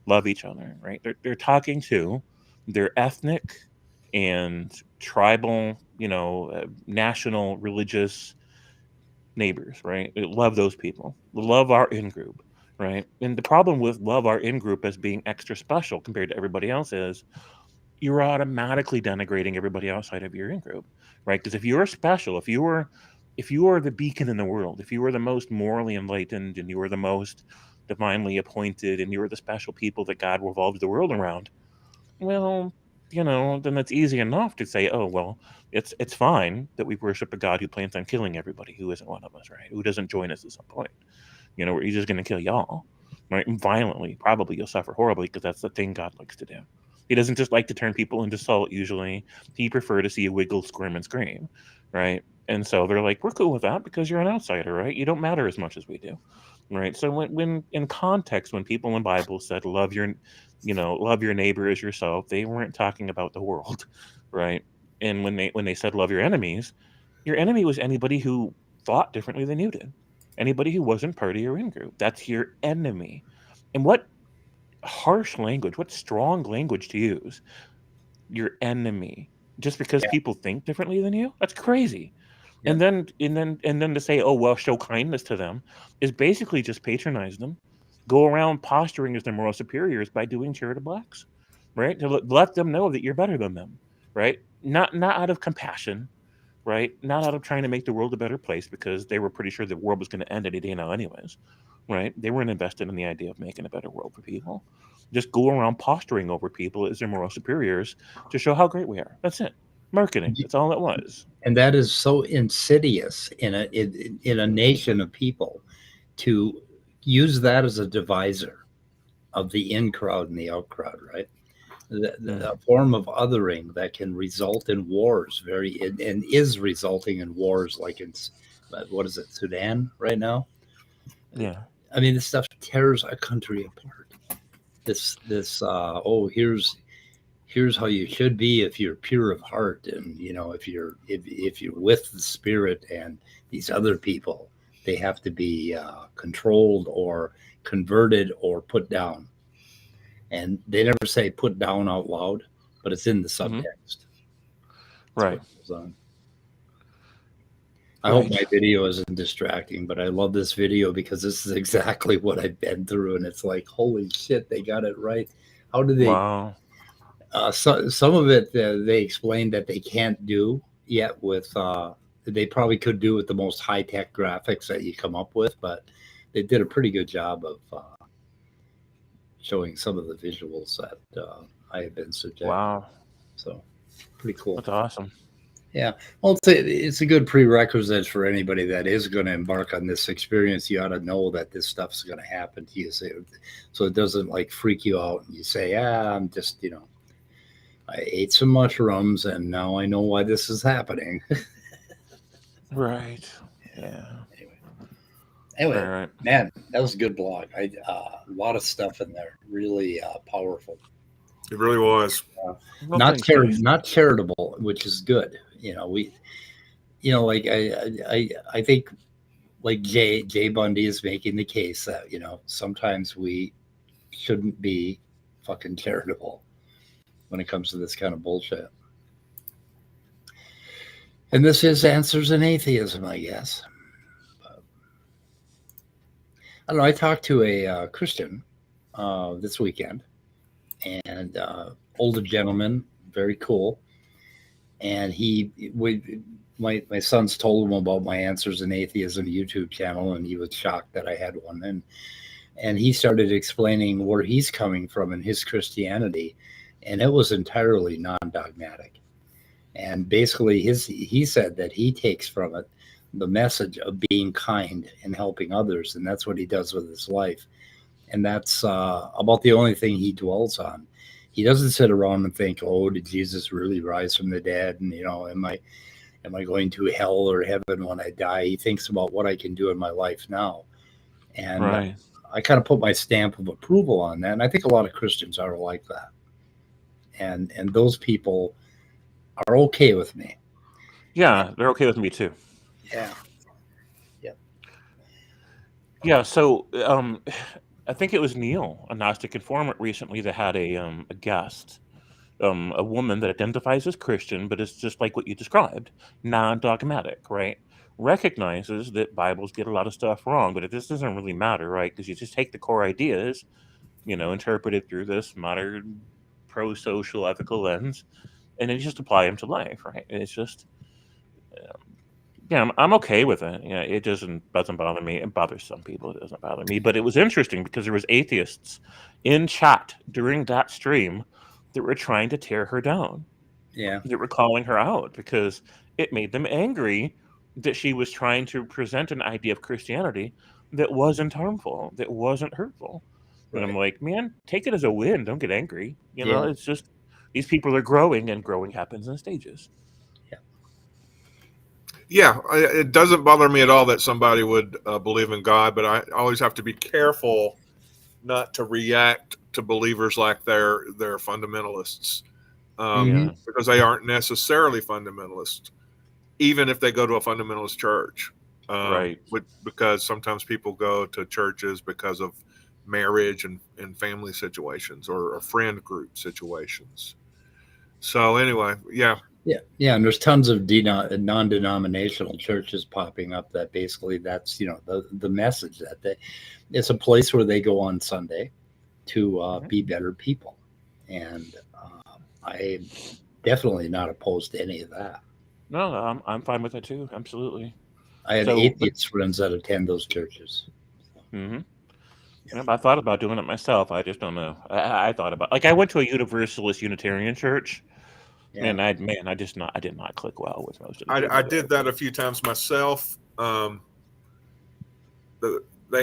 love each other, right? They're talking to their ethnic and tribal, national religious neighbors, right? Love those people. Love our in-group, right? And the problem with love our in-group as being extra special compared to everybody else is you're automatically denigrating everybody outside of your in-group, right? Because if you're special, if you are the beacon in the world, if you are the most morally enlightened and you are the most divinely appointed and you are the special people that God revolves the world around, well, then it's easy enough to say, oh, well, it's fine that we worship a God who plans on killing everybody who isn't one of us, right? Who doesn't join us at some point. He's just going to kill y'all, right? And violently. Probably you'll suffer horribly because that's the thing God likes to do. He doesn't just like to turn people into salt, usually. He prefer to see you wiggle, squirm, and scream, right? And so they're like, we're cool with that because you're an outsider, right? You don't matter as much as we do, right? So when in context, when people in Bible said, love your neighbor as yourself, they weren't talking about the world, right? And when they said love your enemies, your enemy was anybody who thought differently than you did, anybody who wasn't part of your in-group. That's your enemy. And what harsh language, what strong language to use, your enemy, just because people think differently than you? That's crazy. Yeah. And then to say, oh well, show kindness to them is basically just patronize them, go around posturing as their moral superiors by doing charitable acts, right? To let them know that you're better than them, right? Not out of compassion, right? Not out of trying to make the world a better place, because they were pretty sure the world was going to end any day now anyways, right? They weren't invested in the idea of making a better world for people. Just go around posturing over people as their moral superiors to show how great we are. That's it. Marketing. That's all it was. And that is so insidious in a nation of people to use that as a divisor of the in crowd and the out crowd, right? A form of othering that can result in wars, and is resulting in wars, like in what is it, Sudan right now? Yeah. I mean, this stuff tears a country apart. Here's how you should be if you're pure of heart, and if you're with the Spirit, and these other people, they have to be controlled or converted or put down. And they never say put down out loud, but it's in the subtext. Right. I hope my video isn't distracting, but I love this video because this is exactly what I've been through, and it's like, holy shit, they got it right. How did they? Wow. Some of it they explained that they can't do yet with. They probably could do with the most high tech graphics that you come up with, but they did a pretty good job of showing some of the visuals that I have been subjected. Wow. So pretty cool. That's awesome. Yeah. Well, it's a good prerequisite for anybody that is going to embark on this experience. You ought to know that this stuff's going to happen to you, so it doesn't like freak you out and you say, I'm just, I ate some mushrooms and now I know why this is happening. Right. Yeah. Anyway, right. Man, that was a good blog. A lot of stuff in there, really powerful. It really was. Not charitable, which is good. I think like Jay Bundy is making the case that, sometimes we shouldn't be fucking charitable when it comes to this kind of bullshit. And this is Answers in Atheism, I guess. But, I don't know. I talked to a Christian this weekend, and older gentleman, very cool. And my sons told him about my Answers in Atheism YouTube channel, and he was shocked that I had one. And he started explaining where he's coming from in his Christianity, and it was entirely non-dogmatic. And basically, he said that he takes from it the message of being kind and helping others, and that's what he does with his life. And that's about the only thing he dwells on. He doesn't sit around and think, "Oh, did Jesus really rise from the dead?" And am I going to hell or heaven when I die? He thinks about what I can do in my life now, and right. I kind of put my stamp of approval on that. And I think a lot of Christians are like that, and those people are okay with me. Yeah, they're okay with me too. Yeah. Yeah. So I think it was Neil, a Gnostic informant, recently that had a guest, a woman that identifies as Christian, but is just like what you described, non-dogmatic, right? Recognizes that Bibles get a lot of stuff wrong, but this doesn't really matter, right? Because you just take the core ideas, interpreted through this modern pro-social ethical lens, and then you just apply them to life, right? And it's just, I'm okay with it. It doesn't bother me. It bothers some people. It doesn't bother me. But it was interesting because there was atheists in chat during that stream that were trying to tear her down. Yeah. That were calling her out because it made them angry that she was trying to present an idea of Christianity that wasn't harmful, that wasn't hurtful. Right. And I'm like, man, take it as a win. Don't get angry. It's just these people are growing, and growing happens in stages. Yeah, it doesn't bother me at all that somebody would believe in God, but I always have to be careful not to react to believers like they're fundamentalists, because they aren't necessarily fundamentalists, even if they go to a fundamentalist church. Right. Because sometimes people go to churches because of marriage and family situations or friend group situations. So anyway, yeah. Yeah, and there's tons of non-denominational churches popping up that basically that's the message that it's a place where they go on Sunday to be better people, and I'm definitely not opposed to any of that. No, I'm fine with that too. Absolutely. I have So, atheist friends that attend those churches. hmm yeah, I thought about doing it myself. I just don't know. I thought about, like, I went to a Universalist Unitarian church, Yeah. and I did not click well with most of the people I there. did that a few times myself. They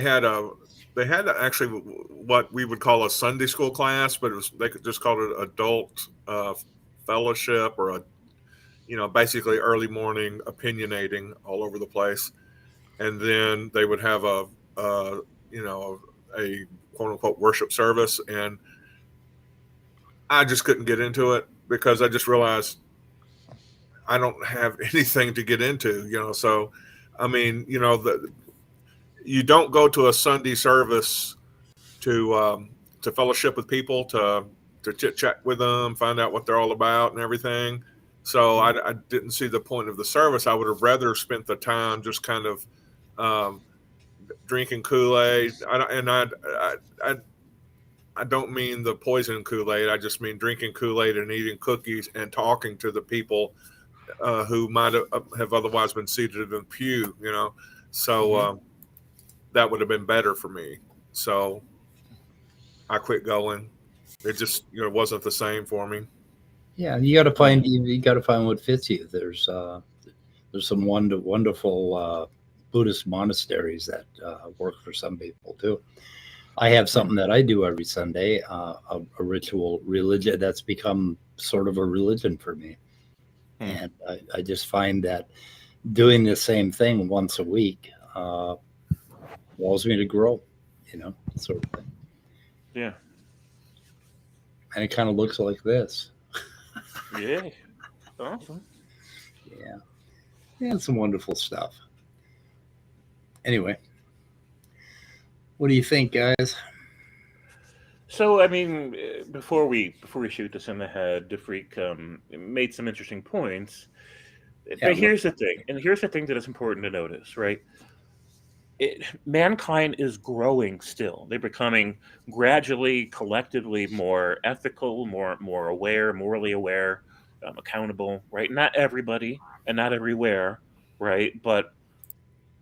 had actually what we would call a Sunday school class, but they could just call it adult fellowship, or basically early morning opinionating all over the place. And then they would have a quote unquote worship service, and I just couldn't get into it because I just realized I don't have anything to get into, so I mean, you don't go to a Sunday service to fellowship with people, to chit chat with them, find out what they're all about and everything. So I didn't see the point of the service. I would have rather spent the time just kind of drinking Kool-Aid. I don't mean the poison Kool-Aid. I just mean drinking Kool-Aid and eating cookies and talking to the people who might have otherwise been seated in the pew, So that would have been better for me. So I quit going. It just wasn't the same for me. Yeah, you got to find what fits you. There's some wonderful Buddhist monasteries that work for some people too. I have something that I do every Sunday, a ritual religion that's become sort of a religion for me. And I just find that doing the same thing once a week allows me to grow, sort of thing. Yeah. And it kind of looks like this. Yeah. Awesome. Yeah, some wonderful stuff. Anyway, what do you think, guys? So, I mean, before we shoot this in the head, DeFreak made some interesting points. But here's the thing, and here's the thing that is important to notice, right? Mankind is growing still. They're becoming gradually, collectively more ethical, more aware, morally aware, accountable, right? Not everybody and not everywhere, right? But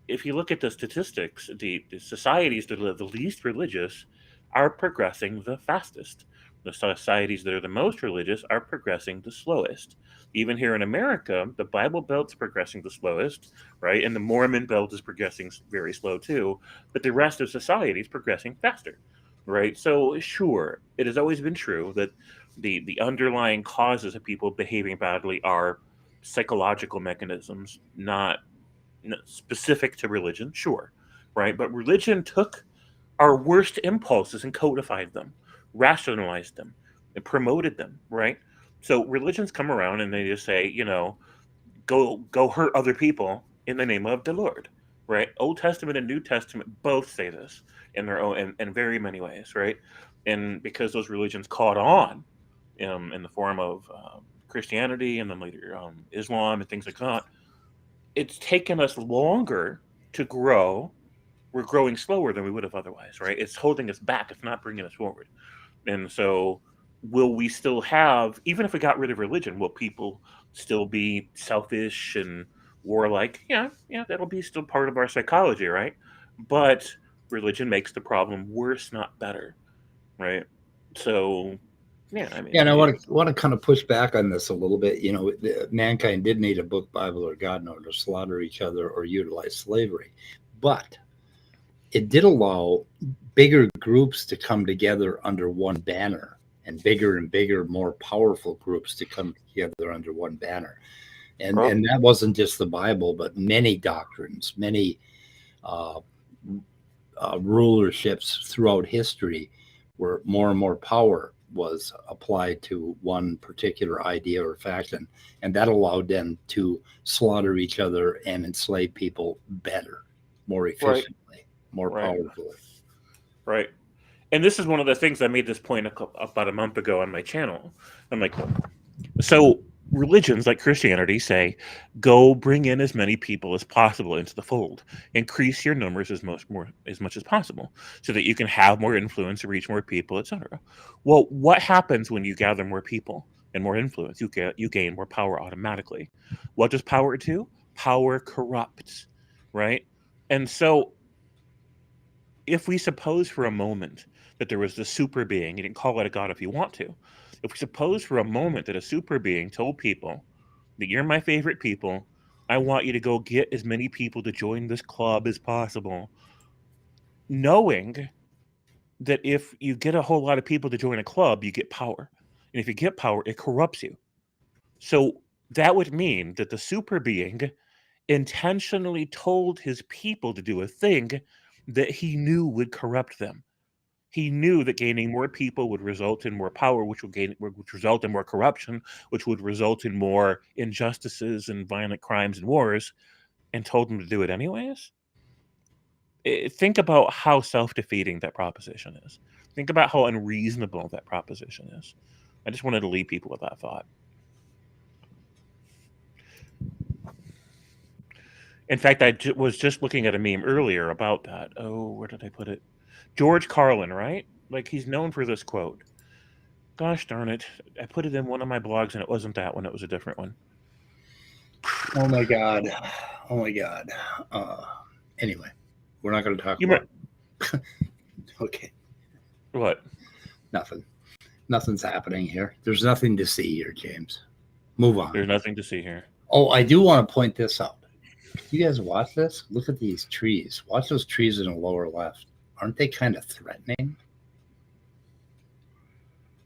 if you look at the statistics, the societies that are the least religious are progressing the fastest. The societies that are the most religious are progressing the slowest. Even here in America, the Bible Belt's progressing the slowest, right? And the Mormon Belt is progressing very slow too. But the rest of society is progressing faster, right? So sure, it has always been true that the underlying causes of people behaving badly are psychological mechanisms, not specific to religion, sure, right? But religion took our worst impulses and codified them, rationalized them, and promoted them, right? So religions come around and they just say, go hurt other people in the name of the Lord, right? Old Testament and New Testament both say this in their own in very many ways, right? And because those religions caught on in the form of Christianity and then later Islam and things like that, it's taken us longer to grow. We're growing slower than we would have otherwise, right? It's holding us back. It's not bringing us forward. And so will we still have, even if we got rid of religion, will people still be selfish and warlike? Yeah, that'll be still part of our psychology, right? But religion makes the problem worse, not better, right? So, yeah, I mean. Yeah, and I want to kind of push back on this a little bit. Mankind did need a book, Bible, or God in order to slaughter each other or utilize slavery. But it did allow bigger groups to come together under one banner, and bigger, more powerful groups to come together under one banner. And that wasn't just the Bible, but many doctrines, many rulerships throughout history where more and more power was applied to one particular idea or faction. And that allowed them to slaughter each other and enslave people better, more efficiently, more powerfully. Right. And this is one of the things I made this point about a month ago on my channel. I'm like, so religions like Christianity say, go bring in as many people as possible into the fold, increase your numbers as much as possible, so that you can have more influence, reach more people, etc. Well, what happens when you gather more people? and more influence, you gain more power automatically. What does power do? Power corrupts, right? And so if we suppose for a moment that there was this super being, you can call it a god if you want to. If we suppose for a moment that a super being told people that you're my favorite people, I want you to go get as many people to join this club as possible, knowing that if you get a whole lot of people to join a club, you get power. And if you get power, it corrupts you. So that would mean that the super being intentionally told his people to do a thing that he knew would corrupt them. He knew that gaining more people would result in more power, which would result in more corruption, which would result in more injustices and violent crimes and wars, and told them to do it anyways. Think about how self-defeating that proposition is. Think about how unreasonable that proposition is. I just wanted to leave people with that thought. In fact, I was just looking at a meme earlier about that. Oh, where did I put it? George Carlin, right? Like, he's known for this quote. Gosh darn it. I put it in one of my blogs, and it wasn't that one. It was a different one. Oh, my God. Oh, my God. Anyway, we're not going to talk about it. Okay. What? Nothing. Nothing's happening here. There's nothing to see here, James. Move on. There's nothing to see here. Oh, I do want to point this out. You guys watch this? Look at these trees. Watch those trees in the lower left. Aren't they kind of threatening?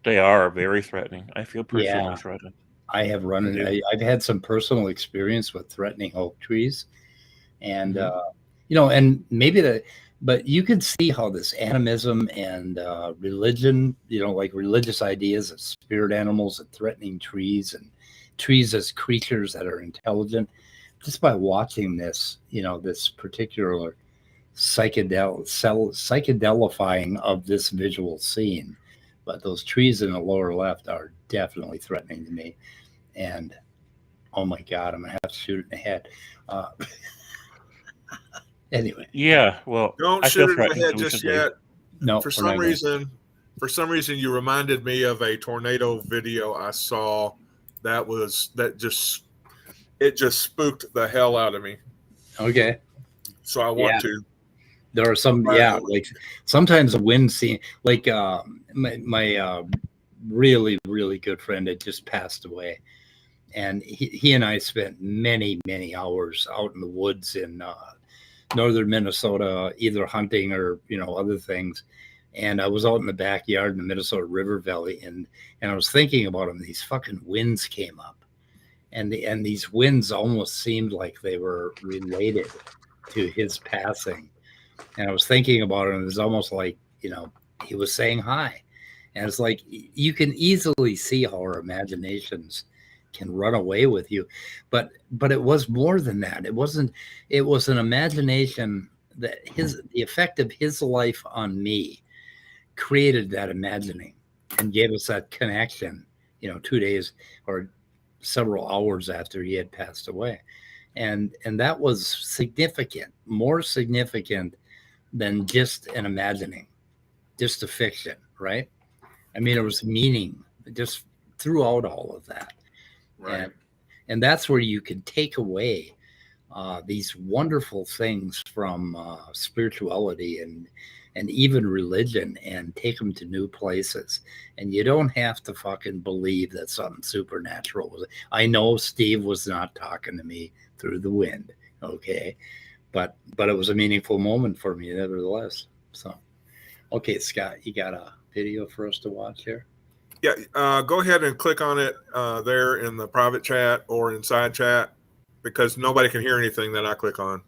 They are very threatening. I feel personally threatened. I have I've had some personal experience with threatening oak trees. And, and maybe but you can see how this animism and religion, like religious ideas of spirit animals and threatening trees and trees as creatures that are intelligent, just by watching this, this particular psychedelifying of this visual scene. But those trees in the lower left are definitely threatening to me. And, oh my God, I'm going to have to shoot it in the head. Anyway. Yeah, well, don't shoot it in the head just yet. No, for some reason, you reminded me of a tornado video I saw that just spooked the hell out of me. Okay. So I want to. There are some, like sometimes a wind scene, like my really, really good friend had just passed away. And he and I spent many, many hours out in the woods in northern Minnesota, either hunting or, other things. And I was out in the backyard in the Minnesota River Valley, and I was thinking about him. These fucking winds came up. And these winds almost seemed like they were related to his passing. And I was thinking about it, and it was almost like, he was saying hi. And it's like, you can easily see how our imaginations can run away with you. But it was more than that. It was an imagination that the effect of his life on me created that imagining and gave us that connection, 2 days or several hours after he had passed away. And that was significant, more significant than just an imagining, just a fiction, right? I mean, it was meaning just throughout all of that. Right. And that's where you can take away these wonderful things from spirituality and even religion and take them to new places. And you don't have to fucking believe that something supernatural was. I know Steve was not talking to me through the wind, okay? But it was a meaningful moment for me nevertheless. So, okay, Scott, you got a video for us to watch here? Yeah, go ahead and click on it there in the private chat or inside chat, because nobody can hear anything that I click on.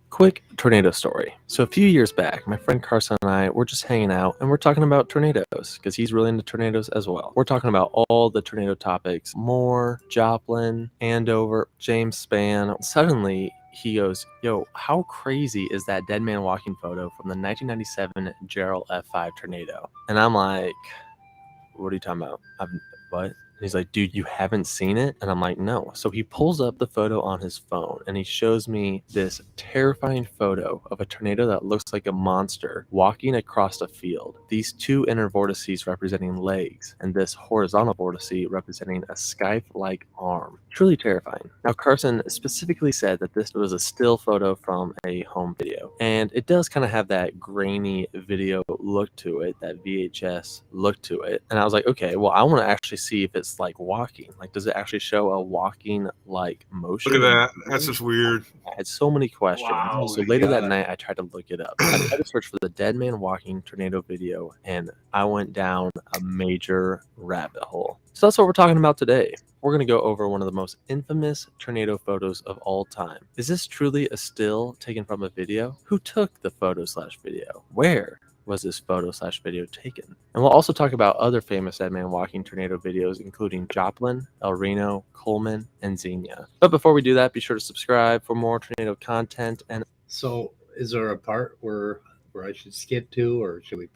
Quick tornado story. So a few years back, my friend Carlson and I were just hanging out, and we're talking about tornadoes because he's really into tornadoes as well. We're talking about all the tornado topics: Moore, Joplin, Andover, James Spann. Suddenly, he goes, "Yo, how crazy is that dead man walking photo from the 1997 Gerald F5 tornado?" And I'm like, "What are you talking about? What?" And he's like, dude, you haven't seen it? And I'm like, no. So he pulls up the photo on his phone and he shows me this terrifying photo of a tornado that looks like a monster walking across a field. These two inner vortices representing legs and this horizontal vortice representing a scythe-like arm. Truly terrifying. Now, Carlson specifically said that this was a still photo from a home video. And it does kind of have that grainy video look to it, that VHS look to it. And I was like, okay, well, I want to actually see if it's like walking. Like, does it actually show a walking like motion? Look at that. That's just weird. I had so many questions. Wow. So later that night, I tried to look it up. I tried to search for the dead man walking tornado video, and I went down a major rabbit hole. So that's what we're talking about today. We're going to go over one of the most infamous tornado photos of all time. Is this truly a still taken from a video? Who took the photo/video? Where was this photo/video taken? And we'll also talk about other famous dead man walking tornado videos, including Joplin, El Reno, Coleman, and Xenia. But before we do that, be sure to subscribe for more tornado content. And So is there a part where I should skip to, or should we?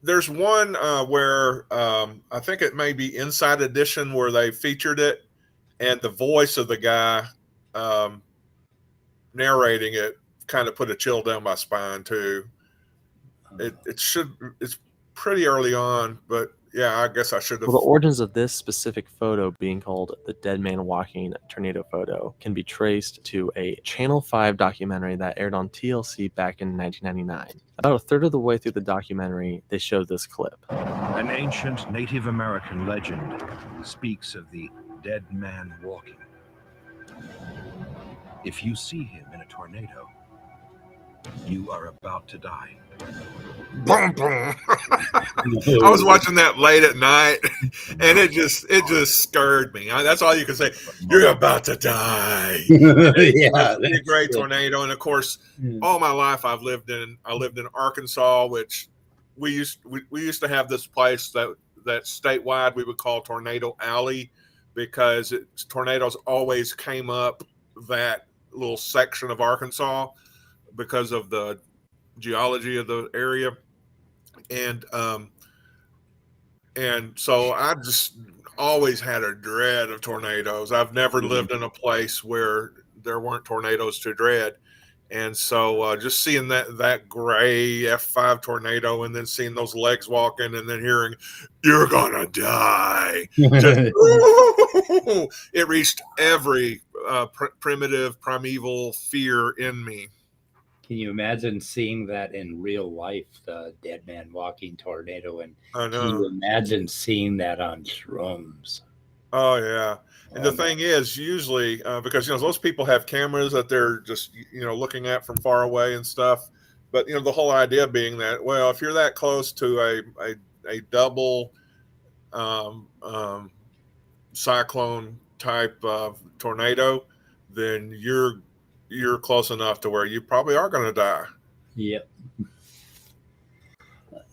There's one where I think it may be Inside Edition where they featured it, and the voice of the guy narrating it kind of put a chill down my spine too. It's pretty early on, but yeah, I guess I should have. Well, the origins of this specific photo being called the dead man walking tornado photo can be traced to a Channel 5 documentary that aired on TLC back in 1999. About a third of the way through the documentary, they showed this clip. An ancient Native American legend speaks of the dead man walking. If you see him in a tornado, you are about to die. Boom, boom. I was watching that late at night, and it just scared me. That's all you can say. You're about to die. Yeah, that's a great tornado. And of course, all my life I lived in Arkansas, which we used to have this place that statewide we would call Tornado Alley, because tornadoes always came up that little section of Arkansas because of the geology of the area. And so I just always had a dread of tornadoes. I've never lived in a place where there weren't tornadoes to dread. And so just seeing that gray F5 tornado, and then seeing those legs walking, and then hearing, "You're gonna die." Just, it reached every primeval fear in me. Can you imagine seeing that in real life, the dead man walking tornado? And can you imagine seeing that on shrooms? Oh, yeah. And the thing is, usually, because, those people have cameras that they're just, looking at from far away and stuff. But, the whole idea being that, well, if you're that close to a double cyclone type of tornado, then you're close enough to where you probably are going to die. Yep.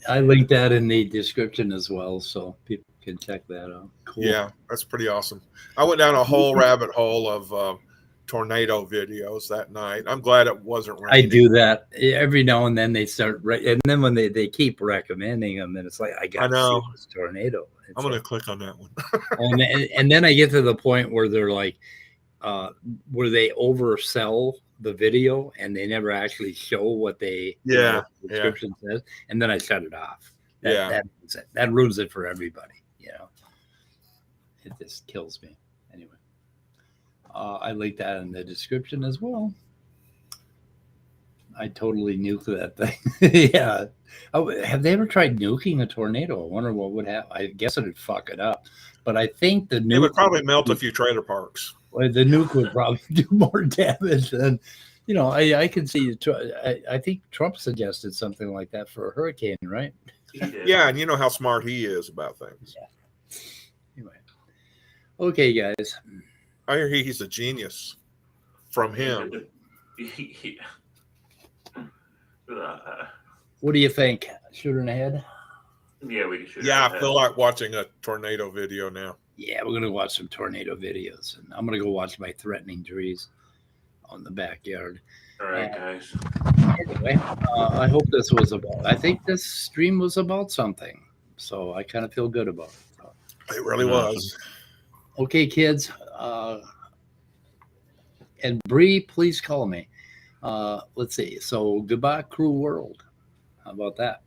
I linked that in the description as well, so people can check that out. Cool. Yeah, that's pretty awesome. I went down a whole rabbit hole of tornado videos that night. I'm glad it wasn't raining. I do that every now and then. They start, and then when they keep recommending them, then it's like, I got to see this tornado. I'm going to click on that one. and then I get to the point where they're like, where they oversell the video and they never actually show what the description says, and then I shut it off. That ruins it for everybody. It just kills me. Anyway, I linked that in the description as well. I totally nuked that thing. Yeah. Oh, have they ever tried nuking a tornado? I wonder what would happen. I guess it'd fuck it up. But I think the nuke it would probably melt a few trailer parks. Well, the nuke would probably do more damage than, I can see. I think Trump suggested something like that for a hurricane, right? Yeah, and you know how smart he is about things. Yeah. Anyway, okay, guys. I hear he's a genius. From him. What do you think? Shooter in the head? Yeah, we can shoot. Yeah, I feel like watching a tornado video now. Yeah, we're gonna watch some tornado videos, and I'm gonna go watch my threatening trees on the backyard. All right, guys. Anyway, I hope I think this stream was about something, so I kind of feel good about it. It really was. Okay, kids. And Bree, please call me. Let's see. So goodbye, cruel world. How about that?